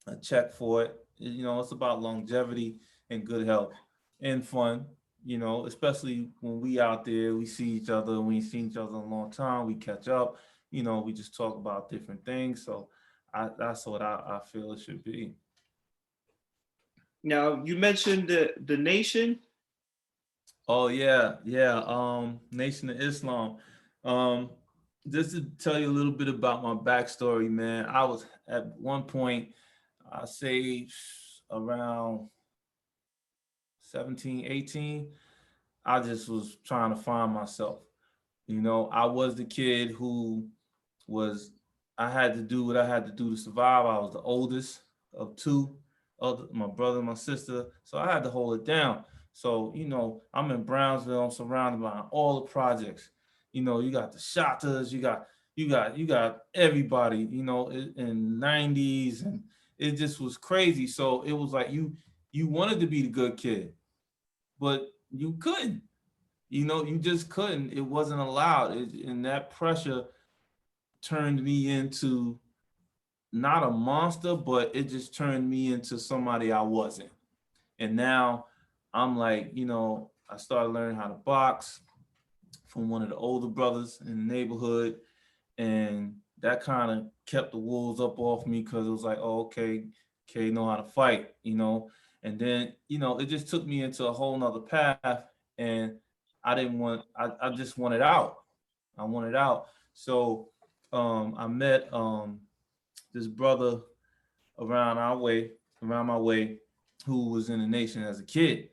a check for it. It's about longevity and good health and fun. Especially when we out there, we see each other. We ain't seen each other in a long time. We catch up. We just talk about different things. So that's what I feel it should be. Now you mentioned the nation. Oh yeah, yeah. Nation of Islam. Um, just to tell you a little bit about my backstory, man. I was at one point, I say around 17, 18. I just was trying to find myself. I was the kid who was I had to do what I had to do to survive. I was the oldest of two, my brother and my sister, so I had to hold it down. So I'm in Brownsville. I'm surrounded by all the projects. You got the Shotters, you got everybody. In '90s, and it just was crazy. So it was like you wanted to be the good kid, but you couldn't. You just couldn't. It wasn't allowed. And that pressure turned me into not a monster, but it just turned me into somebody I wasn't. And now I'm like, I started learning how to box from one of the older brothers in the neighborhood. And that kind of kept the wolves up off me because it was like, oh, okay, know how to fight. And then, it just took me into a whole nother path. And I just wanted out. I wanted out. So I met this brother around my way, who was in the nation as a kid.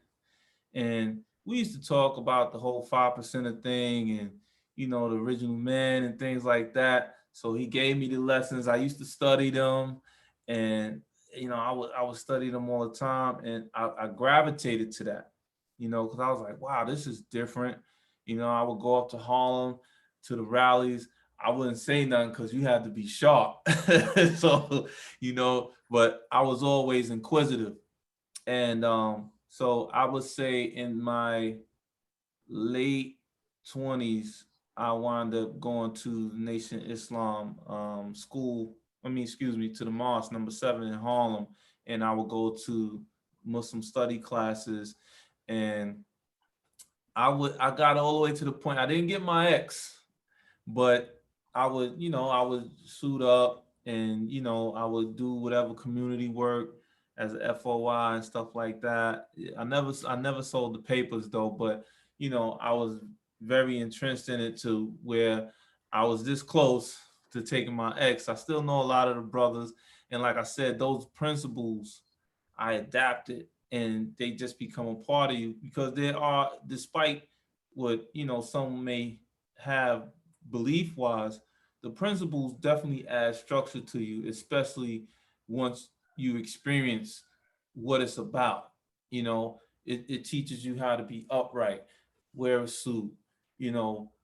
And we used to talk about the whole 5% thing and, the original man and things like that. So he gave me the lessons. I used to study them, and, I would study them all the time. And I gravitated to that, because I was like, wow, this is different. I would go up to Harlem to the rallies. I wouldn't say nothing because you had to be sharp. So, but I was always inquisitive. And so I would say in my late 20s, I wound up going to the Nation Islam school. To the mosque number 7 in Harlem. And I would go to Muslim study classes. And I got all the way to the point, I didn't get my ex, but I would suit up and, I would do whatever community work as a FOI and stuff like that. I never sold the papers though, but, I was very entrenched in it to where I was this close to taking my ex. I still know a lot of the brothers. And like I said, those principles I adapted and they just become a part of you because there are, despite what, some may have belief wise, the principles definitely add structure to you, especially once you experience what it's about. It teaches you how to be upright, wear a suit,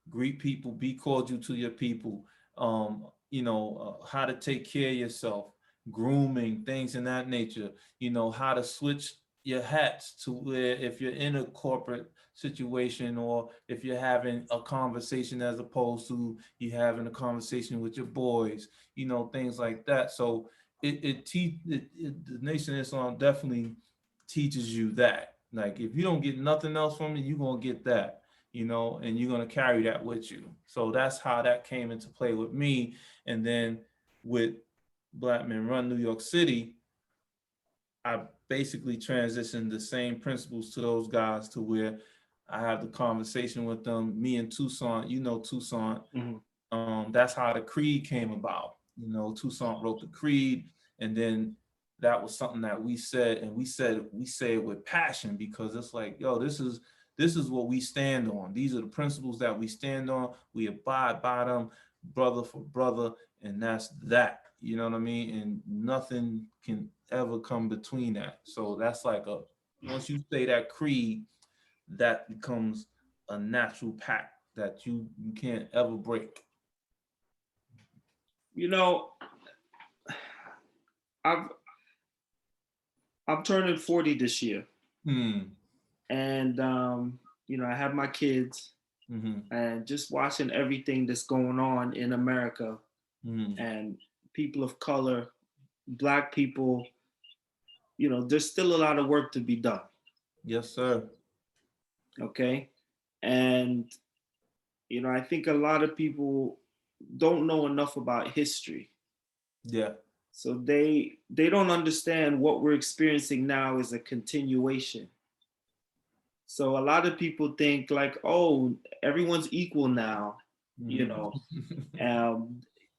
greet people, be cordial to your people, how to take care of yourself, grooming, things in that nature, how to switch your hats to where if you're in a corporate situation or if you're having a conversation as opposed to you having a conversation with your boys, things like that. So the Nation of Islam definitely teaches you that. Like if you don't get nothing else from it, you're gonna get that, and you're gonna carry that with you. So that's how that came into play with me. And then with Black Men Run New York City, I basically transitioned the same principles to those guys to where I have the conversation with them. Me and Toussaint, Toussaint. That's how the creed came about. Toussaint wrote the creed, and then that was something that we said, and we say it with passion because it's like, yo, this is what we stand on. These are the principles that we stand on. We abide by them, brother for brother, and that's that. You know what I mean? And nothing can ever come between that. So that's like once you say that creed, that becomes a natural pact that you can't ever break. I've I'm turning 40 this year. And I have my kids and just watching everything that's going on in America and people of color, Black people, there's still a lot of work to be done. Yes, sir. Okay. And, I think a lot of people don't know enough about history. Yeah. So they don't understand what we're experiencing now is a continuation. So a lot of people think like, oh, everyone's equal now,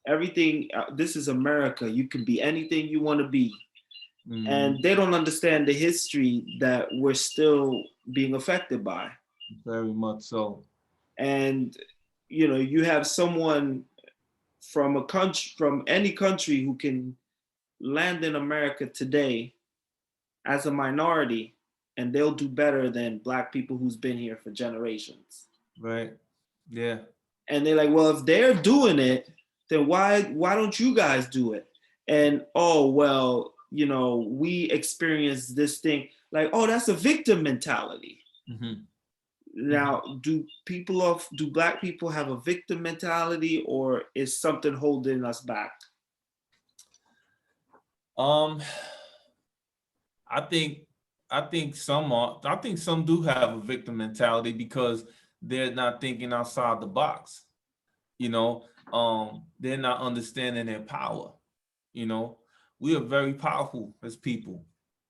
everything. This is America. You can be anything you want to be, and they don't understand the history that we're still being affected by. Very much so. And you have someone from any country who can land in America today as a minority, and they'll do better than Black people who's been here for generations. Right. Yeah. And they're like, well, if they're doing it, then why don't you guys do it? And oh well, we experience this thing like, oh, that's a victim mentality. Mhm. Now, do Black people have a victim mentality, or is something holding us back? Um, I think I think some do have a victim mentality because they're not thinking outside the box. You know, they're not understanding their power. You know, we are very powerful as people.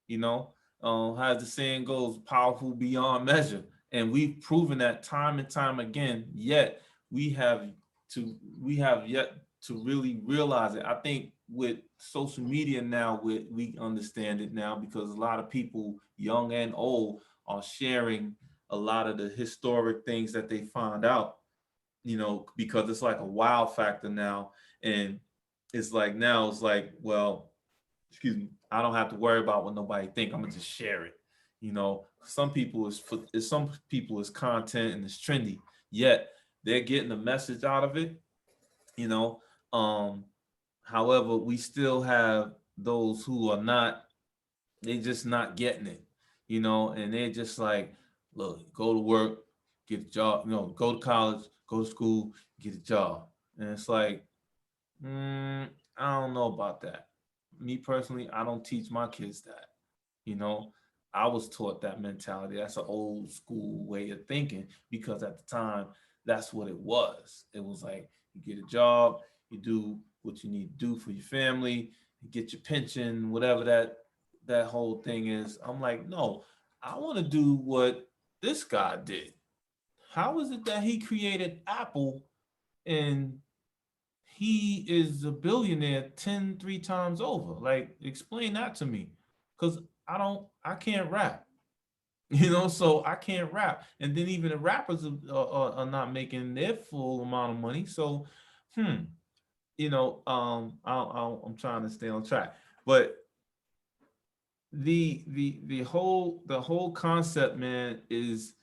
You know, as the saying goes, powerful beyond measure, and we've proven that time and time again. Yet we have we have yet to really realize it. I think with social media now, we understand it now because a lot of people, young and old, are sharing a lot of the historic things that they find out, because it's like a wow factor now. And it's like now it's like, well, excuse me, I don't have to worry about what nobody think. I'm gonna just share it. Some people is content and it's trendy, yet they're getting the message out of it, you know. Um, However, we still have those who are not, they just not getting it, and they're just like, look, go to work, get a job, go to college, go to school, get a job. And it's like, I don't know about that. Me personally, I don't teach my kids that. You know, I was taught that mentality. That's an old school way of thinking because at the time, that's what it was. It was like you get a job, you do what you need to do for your family, you get your pension, whatever that whole thing is. I'm like, no, I want to do what this guy did. How is it that he created Apple and he is a billionaire 3 times over? Like, explain that to me. Because I can't rap, so I can't rap. And then even the rappers are not making their full amount of money. So, I'm trying to stay on track. But the whole concept, man, is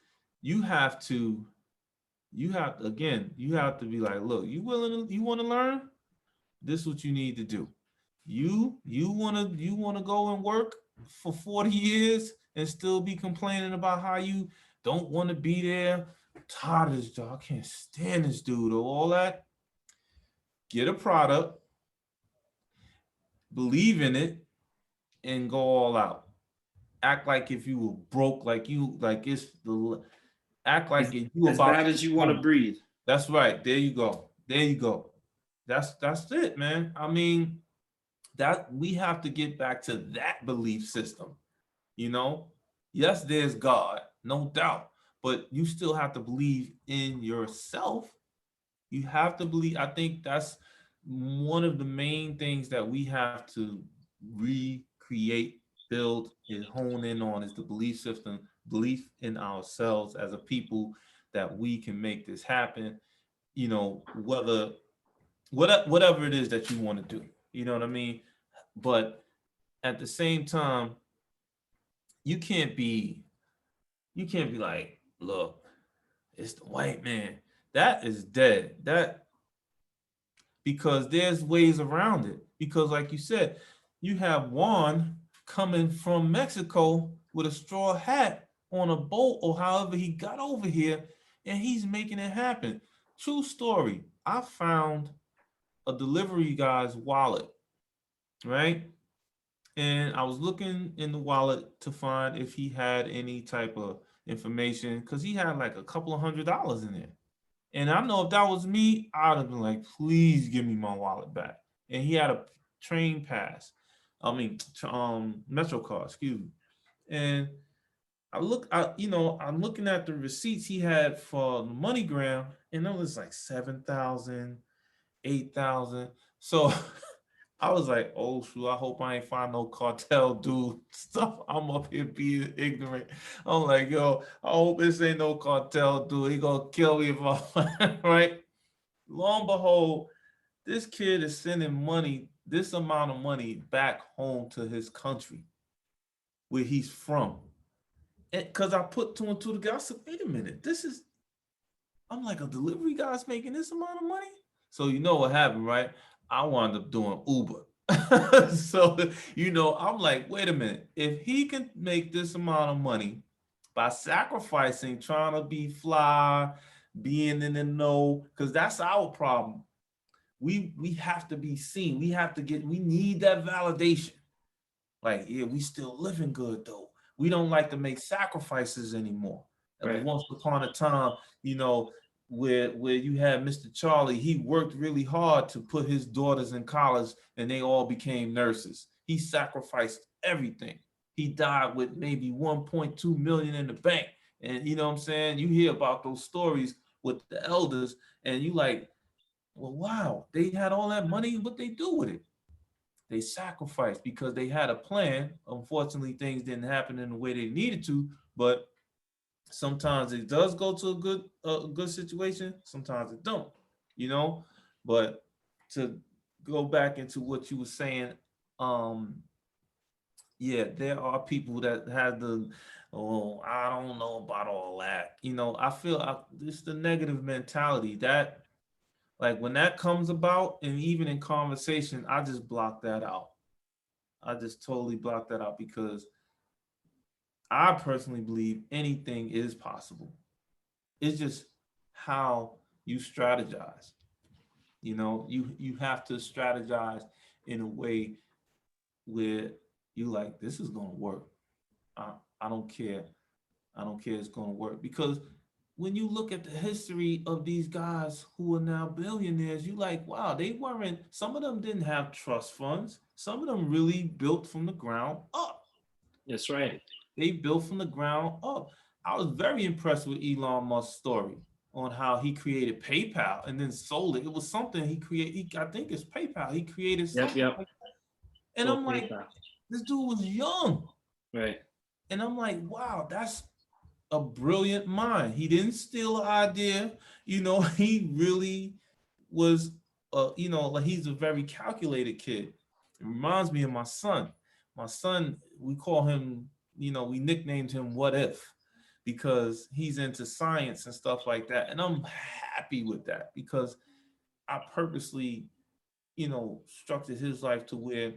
you have to you have to be like, look, you want to learn, this is what you need to do. You want to go and work for 40 years and still be complaining about how you don't want to be there. I'm tired of this job, I can't stand this dude, or all that. Get a product, believe in it, and go all out. Act like if you were broke, like it's the act like As, if you as about bad to as you want to home. breathe. That's right. There you go. There you go. That's it, man. I mean, that we have to get back to that belief system. You know, yes, there's God, no doubt, but you still have to believe in yourself. You have to believe. I think that's one of the main things that we have to recreate, build, and hone in on is the belief system, belief in ourselves as a people that we can make this happen. Whatever it is that you want to do. You know what I mean? But at the same time, you can't be you can't be like, look, it's the white man. That is dead. That Because there's ways around it. Because like you said, you have Juan coming from Mexico with a straw hat on a boat or however he got over here, and he's making it happen. True story. I found a delivery guy's wallet, right? And I was looking in the wallet to find if he had any type of information because he had like a couple of $100 in there. And I know if that was me, I'd have been like, please give me my wallet back. And he had a train pass. Metro card, excuse me. And I'm looking at the receipts he had for MoneyGram, and it was like 7,000, 8,000. So I was like, oh shoot, I hope I ain't find no cartel dude stuff. I'm up here being ignorant. I'm like, yo, I hope this ain't no cartel dude. He gonna kill me if I right. Lo and behold, this kid is sending money, this amount of money back home to his country where he's from. Because I put two and two together. I said, wait a minute, I'm like, a delivery guy's making this amount of money? So you know what happened, right? I wound up doing Uber. So, I'm like, wait a minute. If he can make this amount of money by sacrificing, trying to be fly, being in the know, because that's our problem. We have to be seen. We need that validation. Like, yeah, we still living good though. We don't like to make sacrifices anymore. And Right. once upon a time, you know, where you had Mr. Charlie, he worked really hard to put his daughters in college and they all became nurses. He sacrificed everything. He died with maybe 1.2 million in the bank. And you know what I'm saying? You hear about those stories with the elders, and you like, well, wow, they had all that money. What they do with it? They sacrificed because they had a plan. Unfortunately, things didn't happen in the way they needed to, but sometimes it does go to a good situation, sometimes it don't, you know. But to go back into what you were saying, um, yeah, there are people that have the, oh, I don't know about all that. I feel it's the negative mentality that, like, when that comes about, and even in conversation, I just block that out. I just totally block that out because I personally believe anything is possible. It's just how you strategize. You have to strategize in a way where you like, this is gonna work. I don't care. I don't care, it's gonna work. Because when you look at the history of these guys who are now billionaires, you like, wow, they weren't, some of them didn't have trust funds. Some of them really built from the ground up. That's right. They built from the ground up. I was very impressed with Elon Musk's story on how he created PayPal and then sold it. It was something he created. I think it's PayPal. He created Yep. something Yep. like that. And Full I'm like, PayPal. this dude was young. Right. And I'm like, wow, that's a brilliant mind. He didn't steal an idea. He really was, like, he's a very calculated kid. It reminds me of my son. My son, we call him, we nicknamed him What If, because he's into science and stuff like that. And I'm happy with that because I purposely, structured his life to where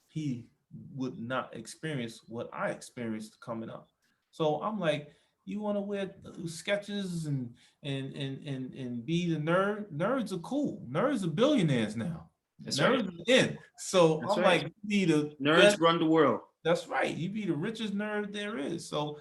he would not experience what I experienced coming up. So I'm like, you want to wear sketches and be the nerd? Nerds are cool. Nerds are billionaires now. That's right. Nerds are in. So That's I'm right. like, be the Nerds best. run the world. That's right. You be the richest nerd there is. So,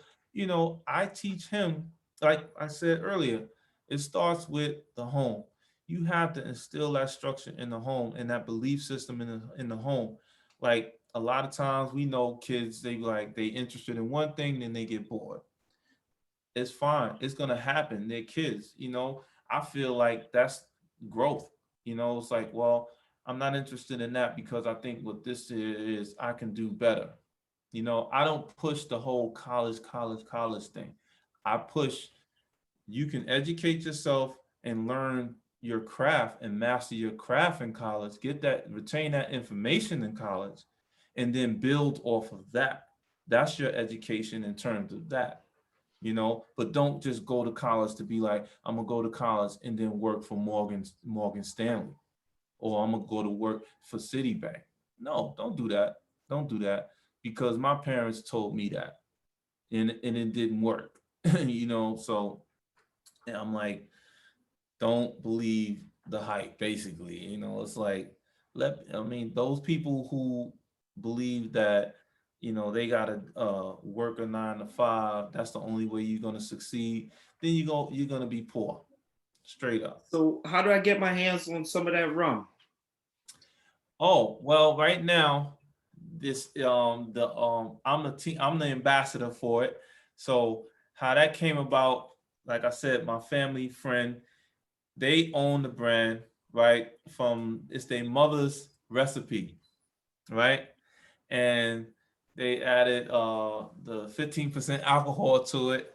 I teach him, like I said earlier, it starts with the home. You have to instill that structure in the home and that belief system in the home. Like, a lot of times we know kids, they interested in one thing, then they get bored. It's fine. It's gonna happen. They're kids. I feel like that's growth. It's like, well, I'm not interested in that because I think what this is, I can do better. I don't push the whole college thing. I push, you can educate yourself and learn your craft and master your craft in college, retain that information in college, and then build off of that. That's your education in terms of that. But don't just go to college to be like, I'm gonna go to college and then work for Morgan Stanley, or I'm gonna go to work for Citibank. No, don't do that. Don't do that, because my parents told me that, and it didn't work. So, and I'm like, don't believe the hype. Basically, it's like, those people who believe that they gotta work a 9 to 5. That's the only way you're gonna succeed. Then you're gonna be poor, straight up. So how do I get my hands on some of that rum? Oh, well, right now, this I'm the ambassador for it. So how that came about, like I said, my family friend, they own the brand, right? It's their mother's recipe, right? And they added the 15% alcohol to it,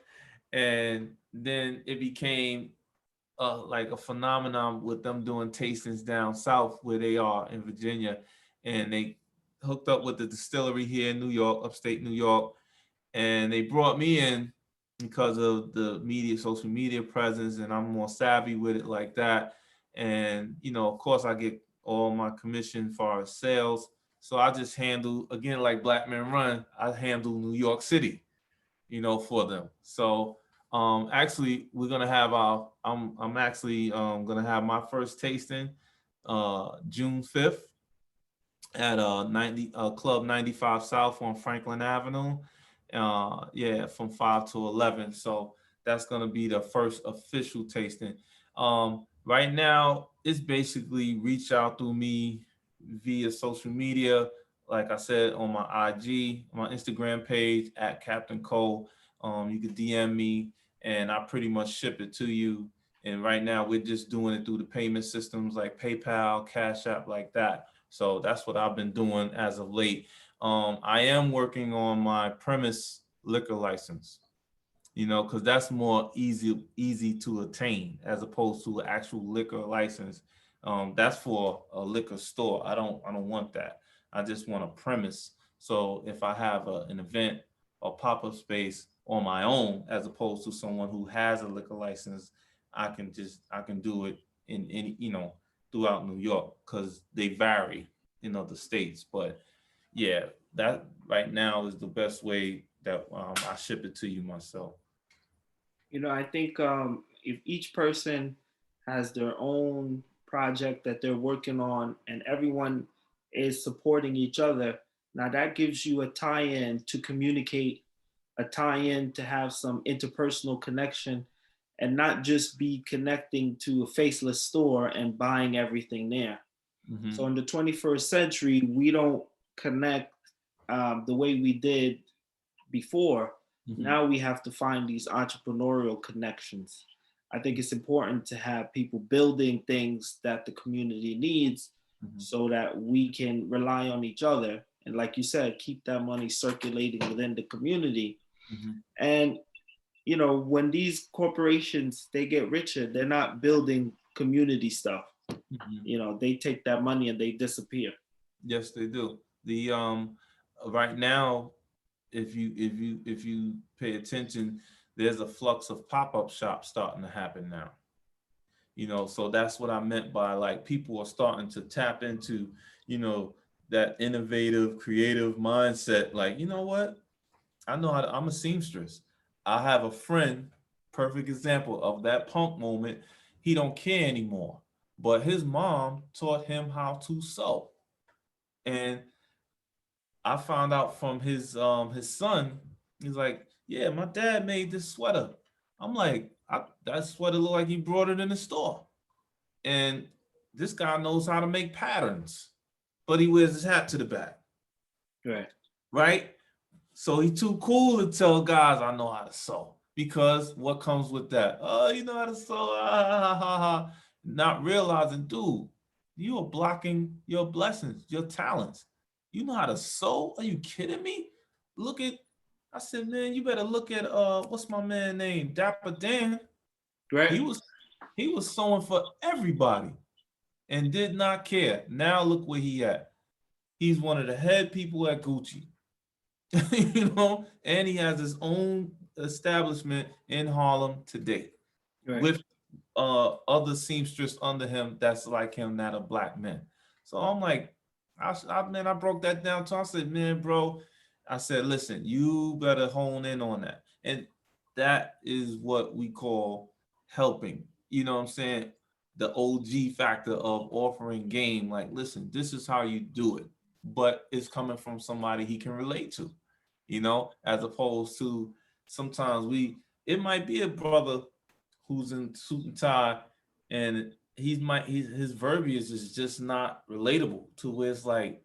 and then it became like a phenomenon with them doing tastings down south where they are in Virginia, and they hooked up with the distillery here in New York, upstate New York, and they brought me in because of the social media presence, and I'm more savvy with it like that. And of course, I get all my commission for our sales. So I just handle, again, like Black Men Run, I handle New York City, for them. So actually we're gonna have I'm actually gonna have my first tasting June 5th at 90 Club 95 South on Franklin Avenue. Yeah, from 5 to 11. So that's gonna be the first official tasting. Right now, it's basically reach out through me via social media. Like I said, on my IG, my Instagram page at Captain Cole. You can DM me, and I pretty much ship it to you. And right now, we're just doing it through the payment systems like PayPal, Cash App, like that. So that's what I've been doing as of late. I am working on my premise liquor license, because that's more easy to attain as opposed to an actual liquor license. That's for a liquor store. I don't want that. I just want a premise. So if I have an event or pop-up space on my own, as opposed to someone who has a liquor license, I can do it in throughout New York because they vary in other states. But yeah, that right now is the best way that I ship it to you myself. I think if each person has their own project that they're working on and everyone is supporting each other, now that gives you a tie in to communicate, a tie in to have some interpersonal connection and not just be connecting to a faceless store and buying everything there. Hmm. So in the 21st century, we don't connect the way we did before. Hmm. Now we have to find these entrepreneurial connections. I think it's important to have people building things that the community needs Hmm. so that we can rely on each other. And like you said, keep that money circulating within the community. Hmm. And, when these corporations, they get richer, they're not building community stuff. Hmm. They take that money and they disappear. Yes, they do. The right now, if you pay attention, there's a flux of pop-up shops starting to happen now. So that's what I meant by, like, people are starting to tap into, you know, that innovative, creative mindset. Like, you know what? I'm a seamstress. I have a friend, perfect example of that punk moment. He don't care anymore, but his mom taught him how to sew. And I found out from his son, he's like, yeah, my dad made this sweater. I'm like, that sweater look like he brought it in the store. And this guy knows how to make patterns, but he wears his hat to the back, Right. right? So he too cool to tell guys I know how to sew, because what comes with that? Oh, you know how to sew, not realizing, dude, you are blocking your blessings, your talents. You know how to sew? Are you kidding me? Look at, I said, man, you better look at what's my man name? Dapper Dan. He Right. was he was sewing for everybody and did not care. Now look where he at. He's one of the head people at Gucci. And he has his own establishment in Harlem today Right. with other seamstress under him that's like him, that are black men. So I'm like, I broke that down to him. I said, man, bro, I said, listen, you better hone in on that. And that is what we call helping. You know what I'm saying? The OG factor of offering game. Like, listen, this is how you do it, but it's coming from somebody he can relate to, as opposed to sometimes it might be a brother who's in suit and tie, and his verbiage is just not relatable to where it's like,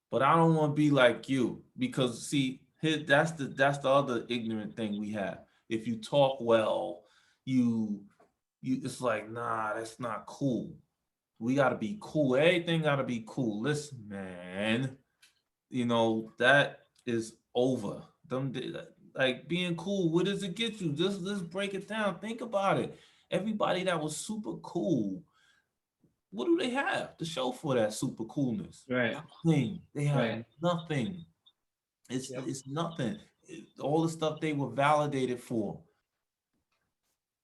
but I don't want to be like you, because see, that's the other ignorant thing we have. If you talk well, you it's like, nah, that's not cool. We got to be cool. Everything got to be cool. Listen, man, that is over. Them like being cool. What does it get you? Just let's break it down. Think about it. Everybody that was super cool, what do they have to show for that super coolness? Right. Nothing. They have Right. nothing. It's Yep. it's nothing. All the stuff they were validated for,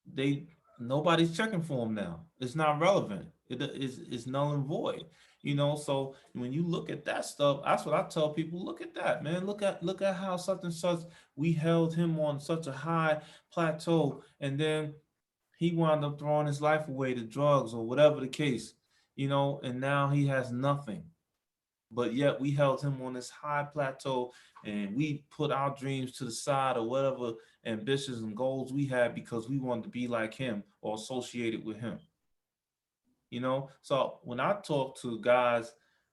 they nobody's checking for them now. It's not relevant. It's null and void. So when you look at that stuff, that's what I tell people. Look at that, man. Look at how such and such, we held him on such a high plateau, and then he wound up throwing his life away to drugs or whatever the case, and now he has nothing. But yet we held him on this high plateau, and we put our dreams to the side, or whatever ambitions and goals we had, because we wanted to be like him or associated with him. So when I talk to guys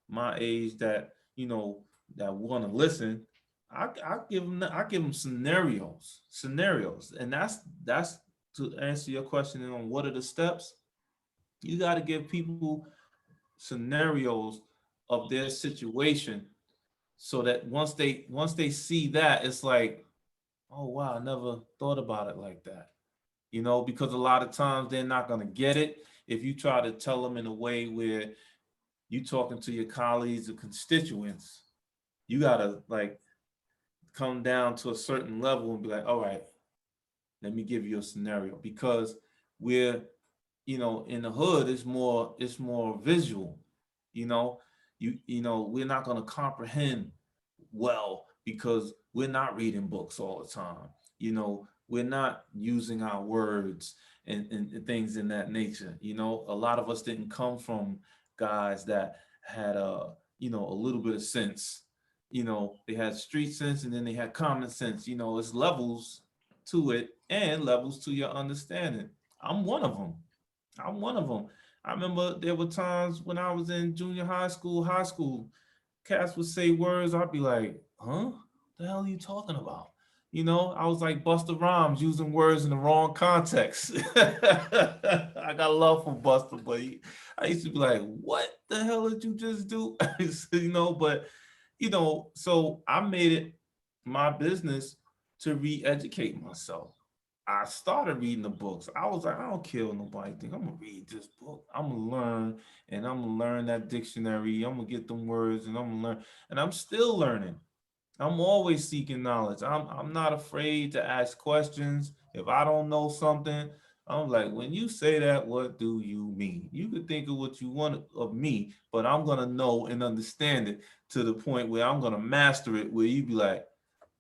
my age that want to listen, I give them scenarios, and that's to answer your question on what are the steps. You got to give people scenarios of their situation, so that once they see that, it's like, oh wow, I never thought about it like that. Because a lot of times they're not going to get it if you try to tell them in a way where you talking to your colleagues or constituents. You got to like come down to a certain level and be like, all right, let me give you a scenario, because we're, in the hood, it's more visual. you know we're not going to comprehend well, because we're not reading books all the time. We're not using our words and things in that nature. A lot of us didn't come from guys that had a little bit of sense. They had street sense, and then they had common sense. It's levels to it, and levels to your understanding. I'm one of them. I'm one of them. I remember there were times when I was in junior high school, cats would say words, I'd be like, huh? The hell are you talking about? I was like Buster Rhymes using words in the wrong context. I got love for Buster, but I used to be like, what the hell did you just do? But, so I made it my business to re-educate myself. I started reading the books. I was like, I don't care what nobody think. I'm gonna read this book. I'm gonna learn, and I'm gonna learn that dictionary. I'm gonna get them words, and I'm gonna learn. And I'm still learning. I'm always seeking knowledge. I'm not afraid to ask questions. If I don't know something, I'm like, when you say that, what do you mean? You could think of what you want of me, but I'm gonna know and understand it to the point where I'm gonna master it. Where you be like,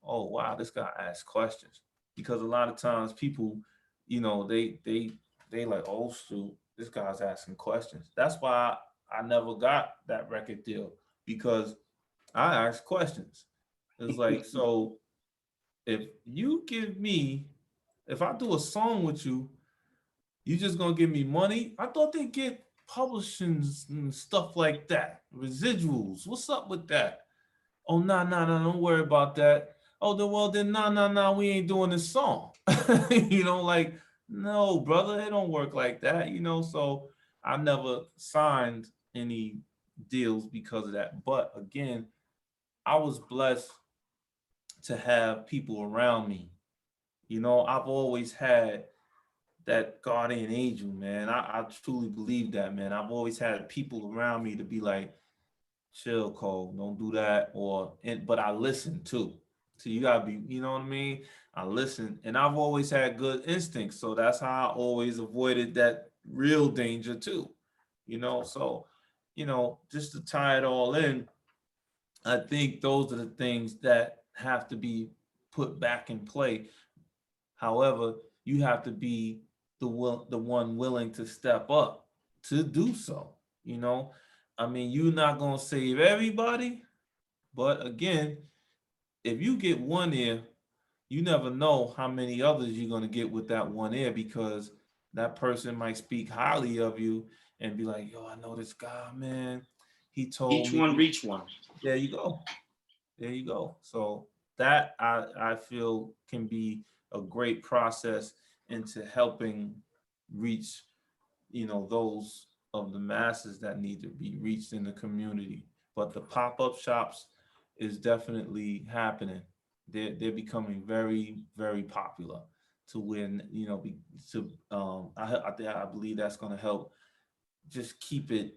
oh wow, this guy asks questions. Because a lot of times people, they like, oh shoot, this guy's asking questions. That's why I never got that record deal, because I asked questions. It's like, so if you give me, if I do a song with you, you just gonna give me money? I thought they get publishings and stuff like that, residuals. What's up with that? Oh, no, no, no, don't worry about that. Oh, then, no, no, no, we ain't doing this song. Like, no, brother, it don't work like that. So I never signed any deals because of that. But again, I was blessed to have people around me. I've always had that guardian angel, man. I truly believe that, man. I've always had people around me to be like, chill, Cole, don't do that. But I listen too. So you gotta be, you know what I mean? I listen, and I've always had good instincts, so that's how I always avoided that real danger too. So just to tie it all in, I think those are the things that have to be put back in play. However, you have to be the one willing to step up to do so. You know, I mean, you're not gonna save everybody, but again, if you get one ear, you never know how many others you're gonna get with that one ear, because that person might speak highly of you and be like, "Yo, I know this guy, man. He told Each one me." reach one. There you go. There you go. So that I feel can be a great process into helping reach, those of the masses that need to be reached in the community. But the pop-up shops is definitely happening. They're becoming very, very popular to when, to I believe that's going to help just keep it,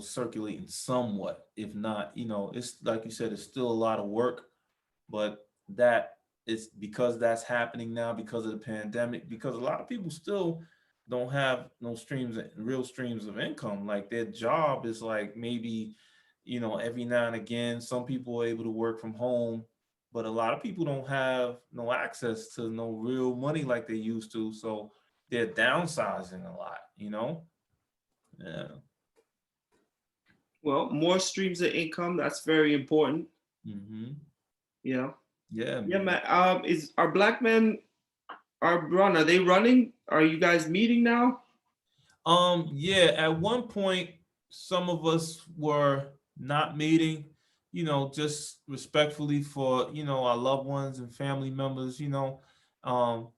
circulating somewhat. If not, it's like you said, it's still a lot of work, but that is because that's happening now because of the pandemic, because a lot of people still don't have no real streams of income. Like their job is like maybe, every now and again, some people are able to work from home, but a lot of people don't have no access to no real money like they used to. So they're downsizing a lot. Yeah. Well, more streams of income, that's very important. Hmm. Yeah. Yeah, Yeah, man. man. Is our black men are they running? Are you guys meeting now? Yeah, at one point, some of us were not meeting, just respectfully for, our loved ones and family members. Um,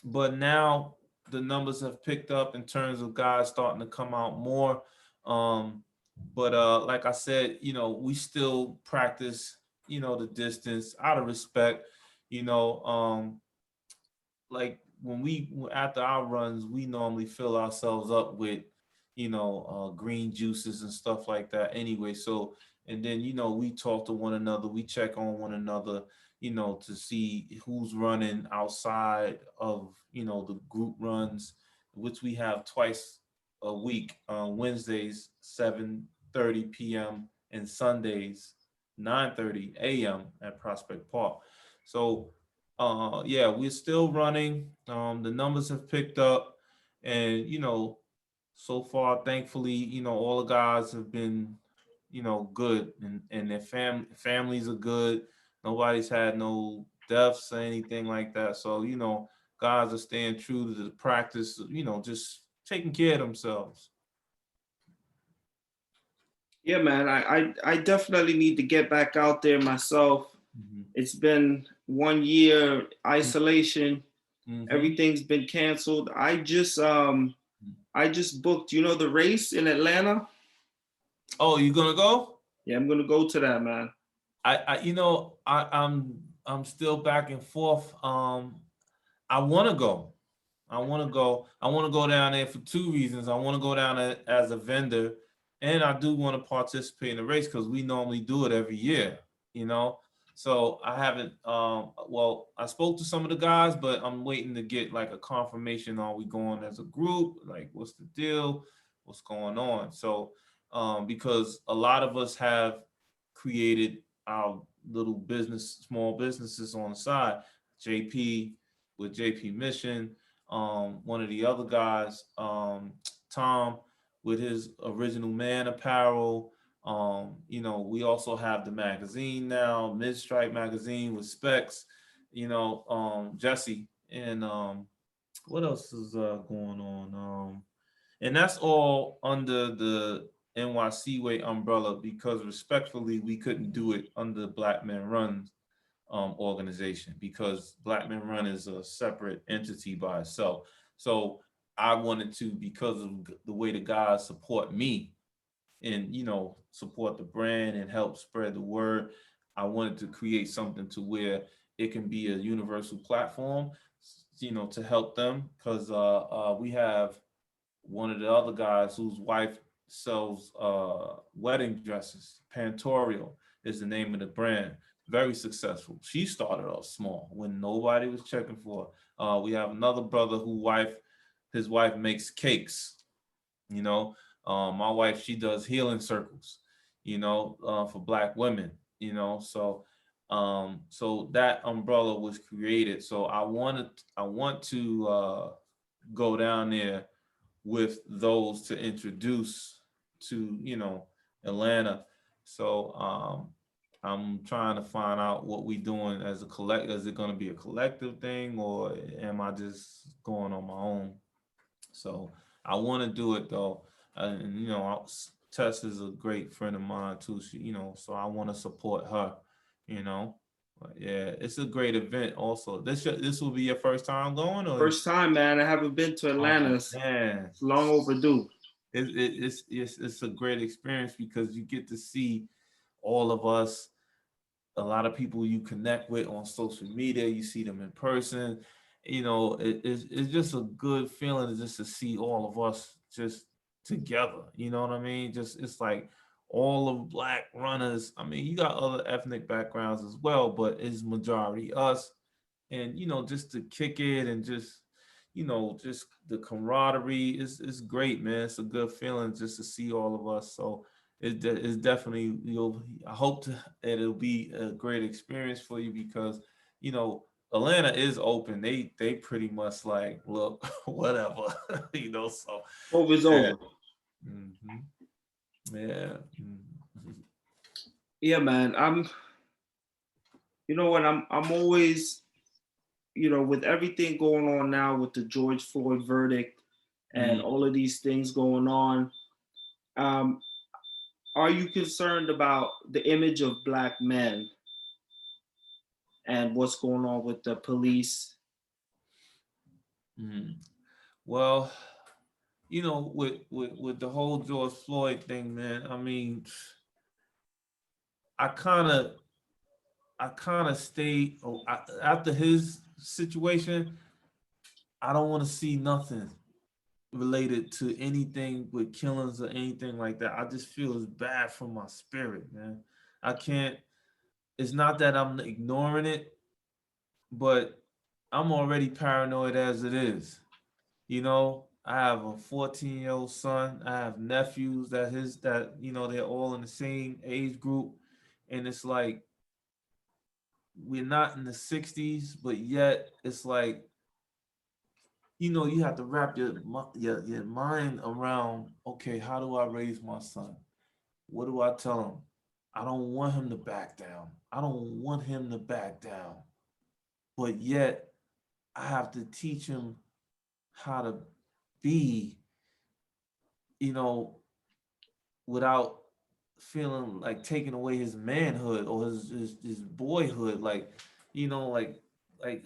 but now the numbers have picked up in terms of guys starting to come out more. Um, but like I said, we still practice, the distance out of respect, you know. Like when we after our runs, we normally fill ourselves up with, green juices and stuff like that anyway. So, and then, we talk to one another, we check on one another, to see who's running outside of, the group runs, which we have twice a week, Wednesdays, 7:30 p.m. and Sundays, 9:30 a.m. at Prospect Park. So yeah, we're still running. The numbers have picked up, and so far, thankfully, all the guys have been, good, and their families are good. Nobody's had no deaths or anything like that. So guys are staying true to the practice. Just taking care of themselves. Yeah, man. I definitely need to get back out there myself. Hmm. It's been 1 year isolation. Hmm. Everything's been canceled. I just booked, the race in Atlanta? Oh, you gonna go? Yeah, I'm gonna go to that, man. I'm still back and forth. I want to go. I want to go. I want to go down there for two reasons. I want to go down there as a vendor, and I do want to participate in the race because we normally do it every year. You know, so I haven't. Well, I spoke to some of the guys, but I'm waiting to get like a confirmation. Are we going as a group? Like, what's the deal? What's going on? So, because a lot of us have created our little small businesses on the side. JP with JP Mission, one of the other guys, Tom, with his original man apparel. We also have the magazine now, Mid Stripe magazine with specs. Jesse, and what else is going on? And that's all under the NYC Way umbrella because respectfully, we couldn't do it under Black Men Run organization because Black Men Run is a separate entity by itself. So I wanted to, because of the way the guys support me and support the brand and help spread the word, I wanted to create something to where it can be a universal platform, to help them because we have one of the other guys whose wife sells wedding dresses. Pantorial is the name of the brand. Very successful. She started off small when nobody was checking for her. We have another brother his wife makes cakes. You know, my wife, she does healing circles. For Black women. So that umbrella was created. So I want to go down there with those to introduce to Atlanta. So I'm trying to find out what we doing as a collect. Is it going to be a collective thing or am I just going on my own? So I want to do it though, and Tess is a great friend of mine too. So I want to support her. You know, but yeah, it's a great event. Also, this will be your first time going, or First time, man. I haven't been to Atlanta. oh It's man, long overdue. it's a great experience because you get to see all of us, a lot of people you connect with on social media, you see them in person. It's just a good feeling just to see all of us just together. You know what I mean? Just it's like all of Black runners. I mean, you got other ethnic backgrounds as well, but it's majority us. And just to kick it and just just the camaraderie is great, man. It's a good feeling just to see all of us. So it's definitely, I hope it'll be a great experience for you because, you know, Atlanta is open. They pretty much like, look, whatever, so Over's yeah. over. hmm Yeah. Mhm. Yeah, man. You know what? I'm always, with everything going on now with the George Floyd verdict and Mhm. all of these things going on. Um, are you concerned about the image of black men and what's going on with the police? Mhm. Well, with the whole George Floyd thing, man, I mean, I kind of I kind of stayed after his situation. I don't want to see nothing related to anything with killings or anything like that. I just feel it's bad for my spirit, man. I can't. It's not that I'm ignoring it, but I'm already paranoid as it is. I have a 14-year-old son. I have nephews they're all in the same age group, and it's like we're not in the 60s, but yet it's like you have to wrap your mind around, okay, how do I raise my son? What do I tell him? I don't want him to back down. I don't want him to back down. But yet I have to teach him how to be, you know, without feeling like taking away his manhood or his boyhood. Like how like I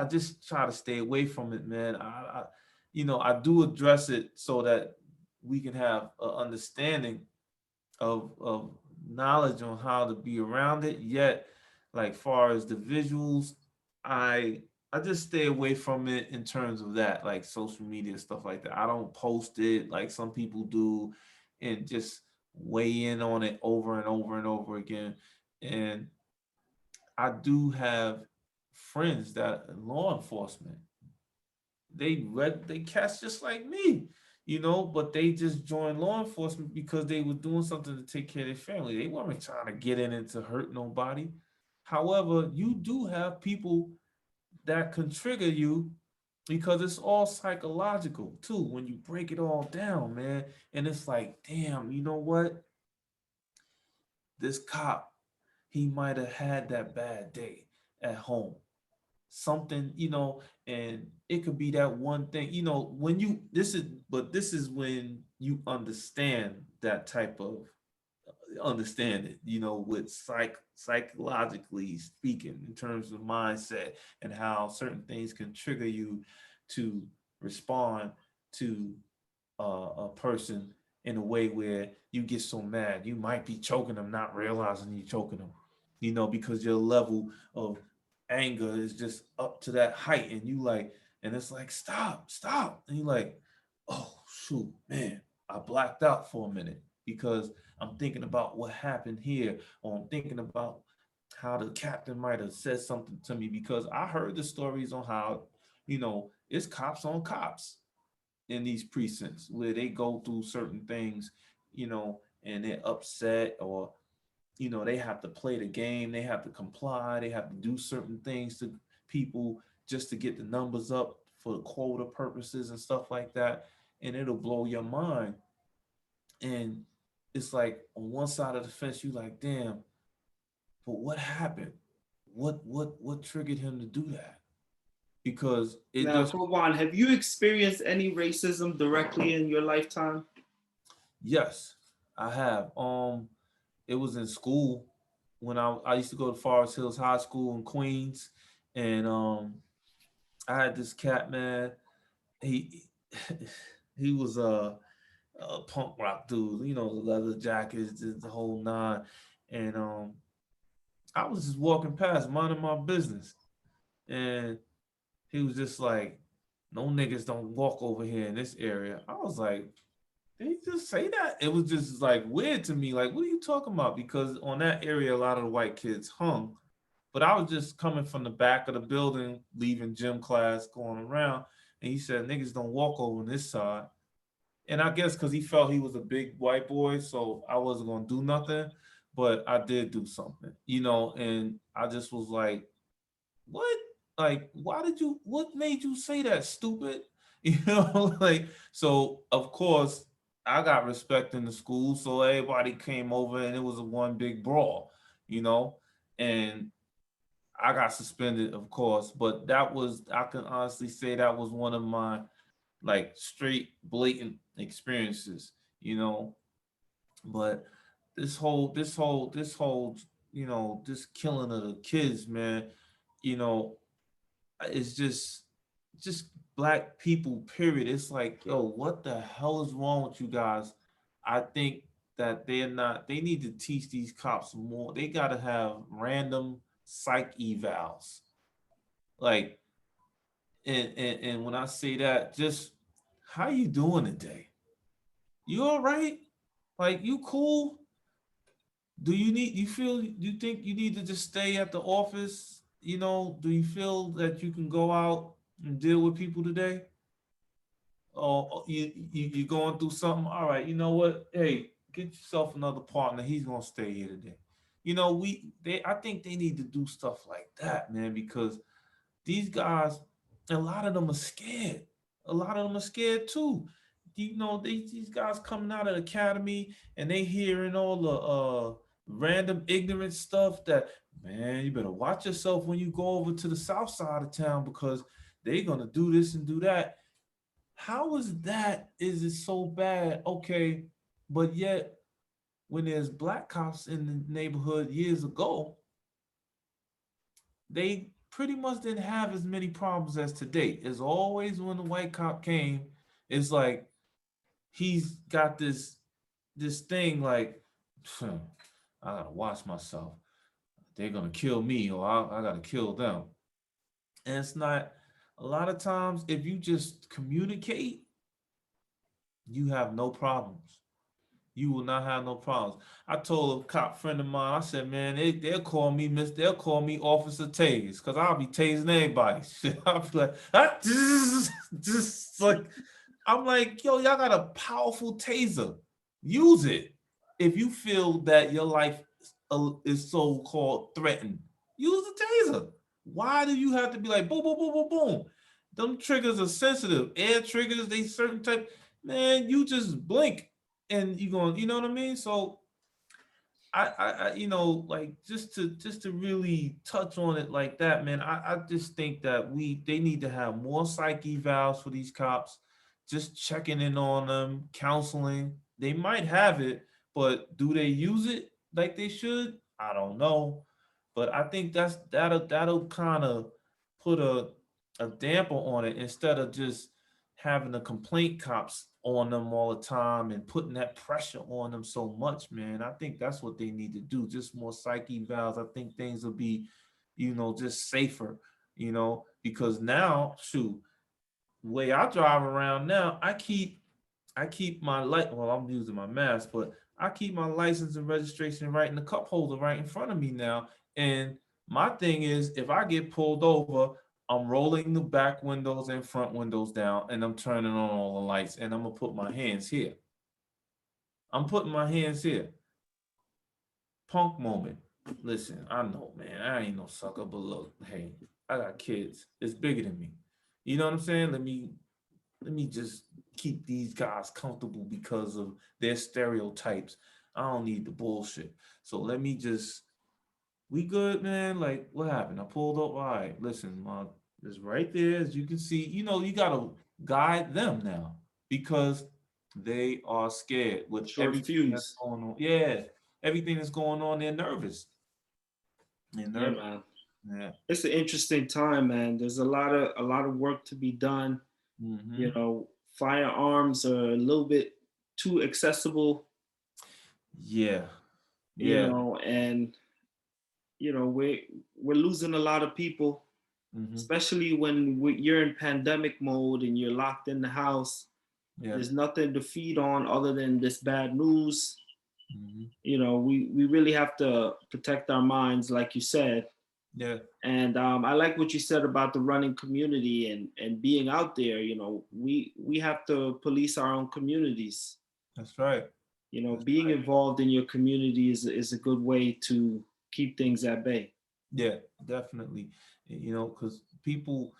just try to stay away from it, man. I do address it so that we can have an understanding of knowledge on how to be around it. Yet, like far as the visuals, I I just stay away from it in terms of that, like social media stuff like that. I don't post it like some people do, and just weigh in on it over and over and over again. And I do have friends that law enforcement, they cats just like me, but they just joined law enforcement because they were doing something to take care of their family. They weren't trying to get in and to hurt nobody. However, you do have people that can trigger you because it's all psychological too when you break it all down, man. And it's like, damn, you know what? This cop, he might have had that bad day at home, something, and it could be that one thing, when you this is when you understand that type of understand it, with psychologically speaking, in terms of mindset and how certain things can trigger you to respond to a person in a way where you get so mad you might be choking them, not realizing you're choking them, because your level of anger is just up to that height, and you like, and it's like, stop, and you like, oh shoot, man, I blacked out for a minute because I'm thinking about what happened here, or I'm thinking about how the captain might have said something to me, because I heard the stories on how, it's cops on cops in these precincts where they go through certain things, and they're upset, or they have to play the game, they have to comply, they have to do certain things to people just to get the numbers up for quota purposes and stuff like that, and it'll blow your mind. And it's like on one side of the fence, you like, damn, but what happened? What triggered him to do that? Because it Now, just Kovon, have you experienced any racism directly in your lifetime? yes, I have. It was in school when I used to go to Forest Hills High School in Queens, and I had this cat, man. He he was a punk rock dude, the leather jackets, the whole nine, and I was just walking past, minding my business, and he was just like, "No niggas don't walk over here in this area." I was like, did he just say that? It was just like weird to me. Like, what are you talking about? Because on that area, a lot of the white kids hung, But I was just coming from the back of the building, leaving gym class, going around, and he said, "Niggas don't walk over on this side." And I guess because he felt he was a big white boy, so I wasn't gonna do nothing, but I did do something, and I just was like, "What? Like, why did you? What made you say that, stupid?" Like, so of course I got respect in the school, so everybody came over, and it was a one big brawl, you know, and I got suspended, of course, but I can honestly say that was one of my like straight blatant experiences, you know. But this whole, this killing of the kids, man, you know, it's just black people, period. It's like, yo, what the hell is wrong with you guys? I think that they need to teach these cops more. They gotta have random psych evals. Like, and when I say that, just how you doing today? You all right? Like, you cool? Do you think you need to just stay at the office? Do you feel that you can go out and deal with people today? Or you going through something? All right, you know what? Hey, get yourself another partner. He's gonna stay here today. I think they need to do stuff like that, man, because these guys, a lot of them are scared. A lot of them are scared too. These guys coming out of the academy and they hearing all the random ignorant stuff that, man, you better watch yourself when you go over to the south side of town because they're gonna do this and do that. How is it so bad? Okay, but yet when there's black cops in the neighborhood years ago, they pretty much didn't have as many problems as today. As always, when the white cop came, it's like he's got this thing like, "Phew, I gotta watch myself. They're gonna kill me, or I gotta kill them." And it's not. A lot of times, if you just communicate, you have no problems. You will not have no problems. I told a cop friend of mine, I said, man, they'll call me Officer Tase, because I'll be tasing everybody. Shit, I'll be like, ah, just like, I'm like, yo, y'all got a powerful taser. Use it. If you feel that your life is so-called threatened, use the taser. Why do you have to be like, boom, boom, boom, boom, boom? Them triggers are sensitive. Air triggers, they certain type. Man, you just blink and you going, you know what I mean? So like just to really touch on it like that, man. I just think that they need to have more psych evals for these cops, just checking in on them, counseling. They might have it, but do they use it like they should? I don't know. But I think that'll kind of put a damper on it instead of just having the complaint cops on them all the time and putting that pressure on them so much, man. I think that's what they need to do. Just more psyche valves. I think things will be, just safer, because now, shoot, the way I drive around now, I keep my light. Well, I'm using my mask, but I keep my license and registration right in the cup holder right in front of me now. And my thing is, if I get pulled over, I'm rolling the back windows and front windows down, and I'm turning on all the lights, and I'm gonna put my hands here. I'm putting my hands here. Punk moment. Listen, I know, man. I ain't no sucker, but look, hey, I got kids. It's bigger than me. You know what I'm saying? Let me just keep these guys comfortable because of their stereotypes. I don't need the bullshit. So let me just, we good, man? Like, what happened? I pulled up. All right, listen, it's right there, as you can see. You gotta guide them now because they are scared with Short everything that's fuse. going on. Yeah, everything that's going on, they're nervous. They're Yeah, nervous. man. Yeah. It's an interesting time, man. There's a lot of work to be done. Hmm. Firearms are a little bit too accessible, Yeah. Yeah. and we're losing a lot of people, Hmm. especially when you're in pandemic mode and you're locked in the house. Yeah. There's nothing to feed on other than this bad news. Hmm. We really have to protect our minds, like you said. Yeah, And I like what you said about the running community and being out there. We have to police our own communities. that's right. That's Being right. involved in your community is a good way to keep things at bay. Yeah, definitely. Because people,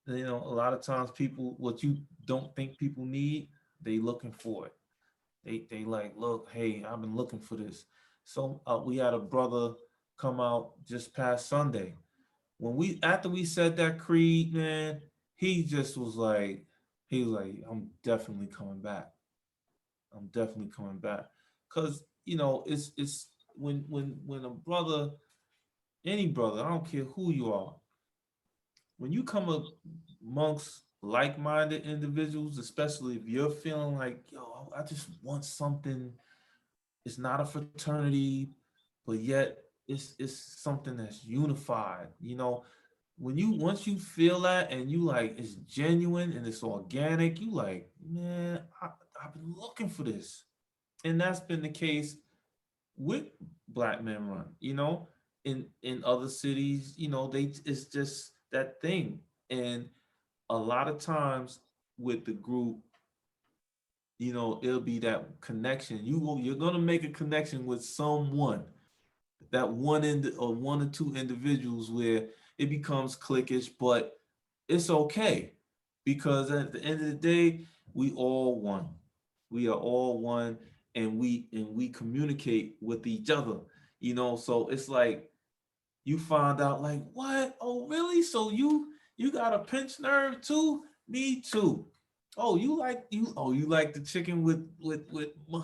a lot of times people, what you don't think people need, they looking for it. They like, look, hey, I've been looking for this. So we had a brother come out just past Sunday. When we after we said that creed, man, he just was like, I'm definitely coming back. I'm definitely coming back. Cause it's when a brother, any brother, I don't care who you are, when you come amongst like-minded individuals, especially if you're feeling like, yo, I just want something. It's not a fraternity, but yet it's something that's unified. When you once you feel that and you like it's genuine and it's organic, you like, man, I've been looking for this. And that's been the case with Black Men Run. In other cities, they it's just that thing. And a lot of times with the group, it'll be that connection. You're gonna make a connection with someone, that one or two individuals where it becomes cliquish, but it's okay because at the end of the day, we all one. We are all one, and we communicate with each other. So it's like you find out like, what? Oh, really? So you got a pinched nerve too? Me too. Oh, you like the chicken with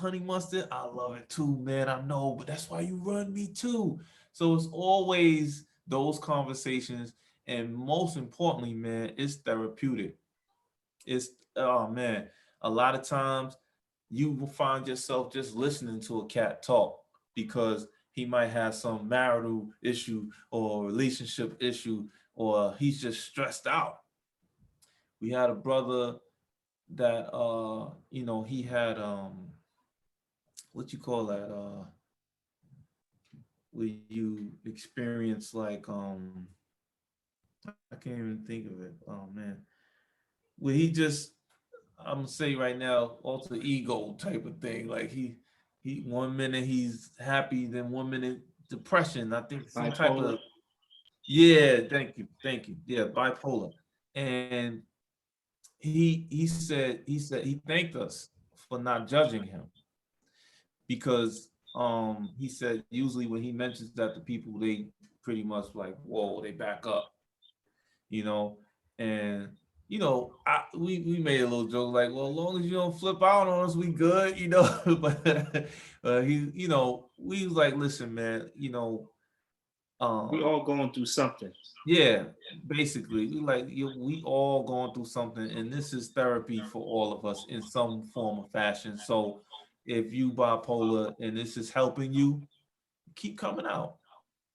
honey mustard? I love it too, man. I know, but that's why you run me too. So it's always those conversations, and most importantly, man, it's therapeutic. It's oh man, a lot of times you will find yourself just listening to a cat talk because he might have some marital issue or relationship issue, or he's just stressed out. We had a brother that he had what you call that where you experience like I can't even think of it. Oh man. Where he just, I'm gonna say right now, alter ego type of thing. Like he 1 minute he's happy, then 1 minute depression. I think some type Bipolar. of, yeah, thank you. Yeah, bipolar. And he said he thanked us for not judging him because he said usually when he mentions that to people, they pretty much like, whoa, they back up, you know. And we made a little joke like, well, as long as you don't flip out on us, we good, but he, we was like, listen, man, We um all going through something. yeah, basically, we all going through something, and this is therapy for all of us in some form or fashion. So if you bipolar and this is helping you, keep coming out.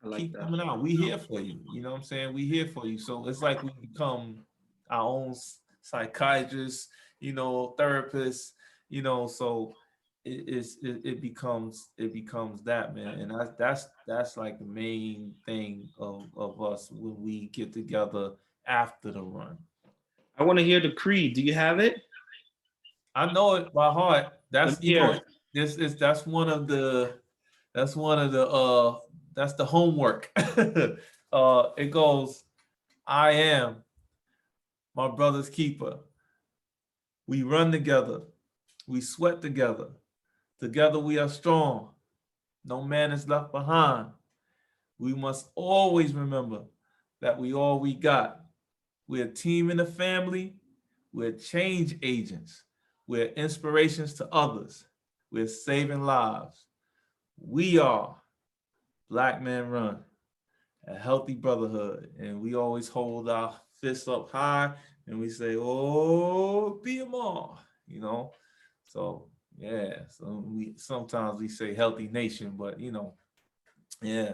I like Keep that. coming out. We here for you. You know what I'm saying? We here for you. So it's like we become our own psychiatrists, therapists, so it becomes that, man. And that's like the main thing of us when we get together after the run. I want to hear the creed. Do you have it? I know it by heart. Let me That's hear it. this is that's the homework. It goes, I am my brother's keeper. We run together. We sweat together. Together we are strong. No man is left behind. We must always remember that we all we got. We're a team in the family. We're change agents. We're inspirations to others. We're saving lives. We are Black Men Run, a healthy brotherhood. And we always hold our fists up high and we say, oh, be them all, So yeah, so we sometimes we say healthy nation, but yeah,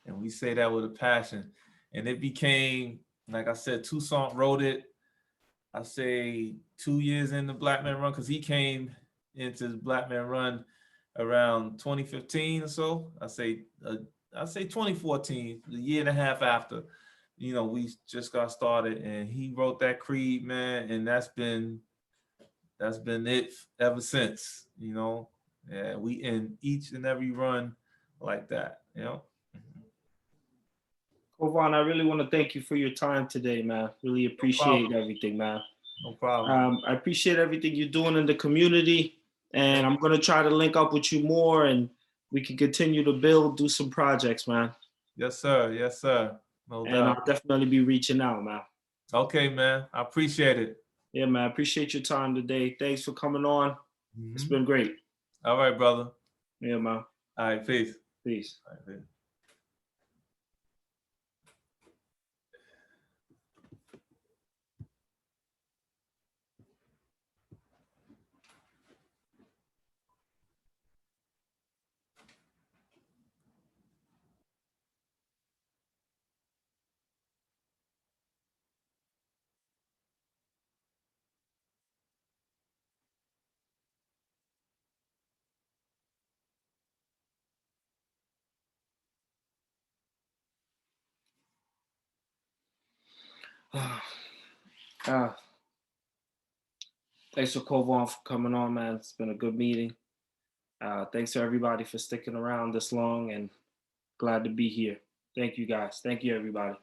and we say that with a passion. And it became, like I said, Toussaint wrote it. I say 2 years into Black Man Run because he came into Black Man Run around 2015 or so. I say I say 2014, the year and a half after, we just got started, and he wrote that creed, man, and that's been it ever since. Yeah, we end each and every run like that. Kovon, I really want to thank you for your time today, man. Really No appreciate problem. everything, man. No problem. I appreciate everything you're doing in the community, and I'm gonna try to link up with you more, and we can continue to do some projects, man. Yes, sir. Yes, sir. No And doubt. I'll definitely be reaching out, man. Okay, man. I appreciate it. Yeah, man. I appreciate your time today. Thanks for coming on. It's Mhm. been great. All right, brother. Yeah, man. All right, peace. Peace. All right, peace. Uh, thanks for Kovon for coming on, man. It's been a good meeting. Thanks to everybody for sticking around this long, and glad to be here. Thank you, guys. Thank you, everybody.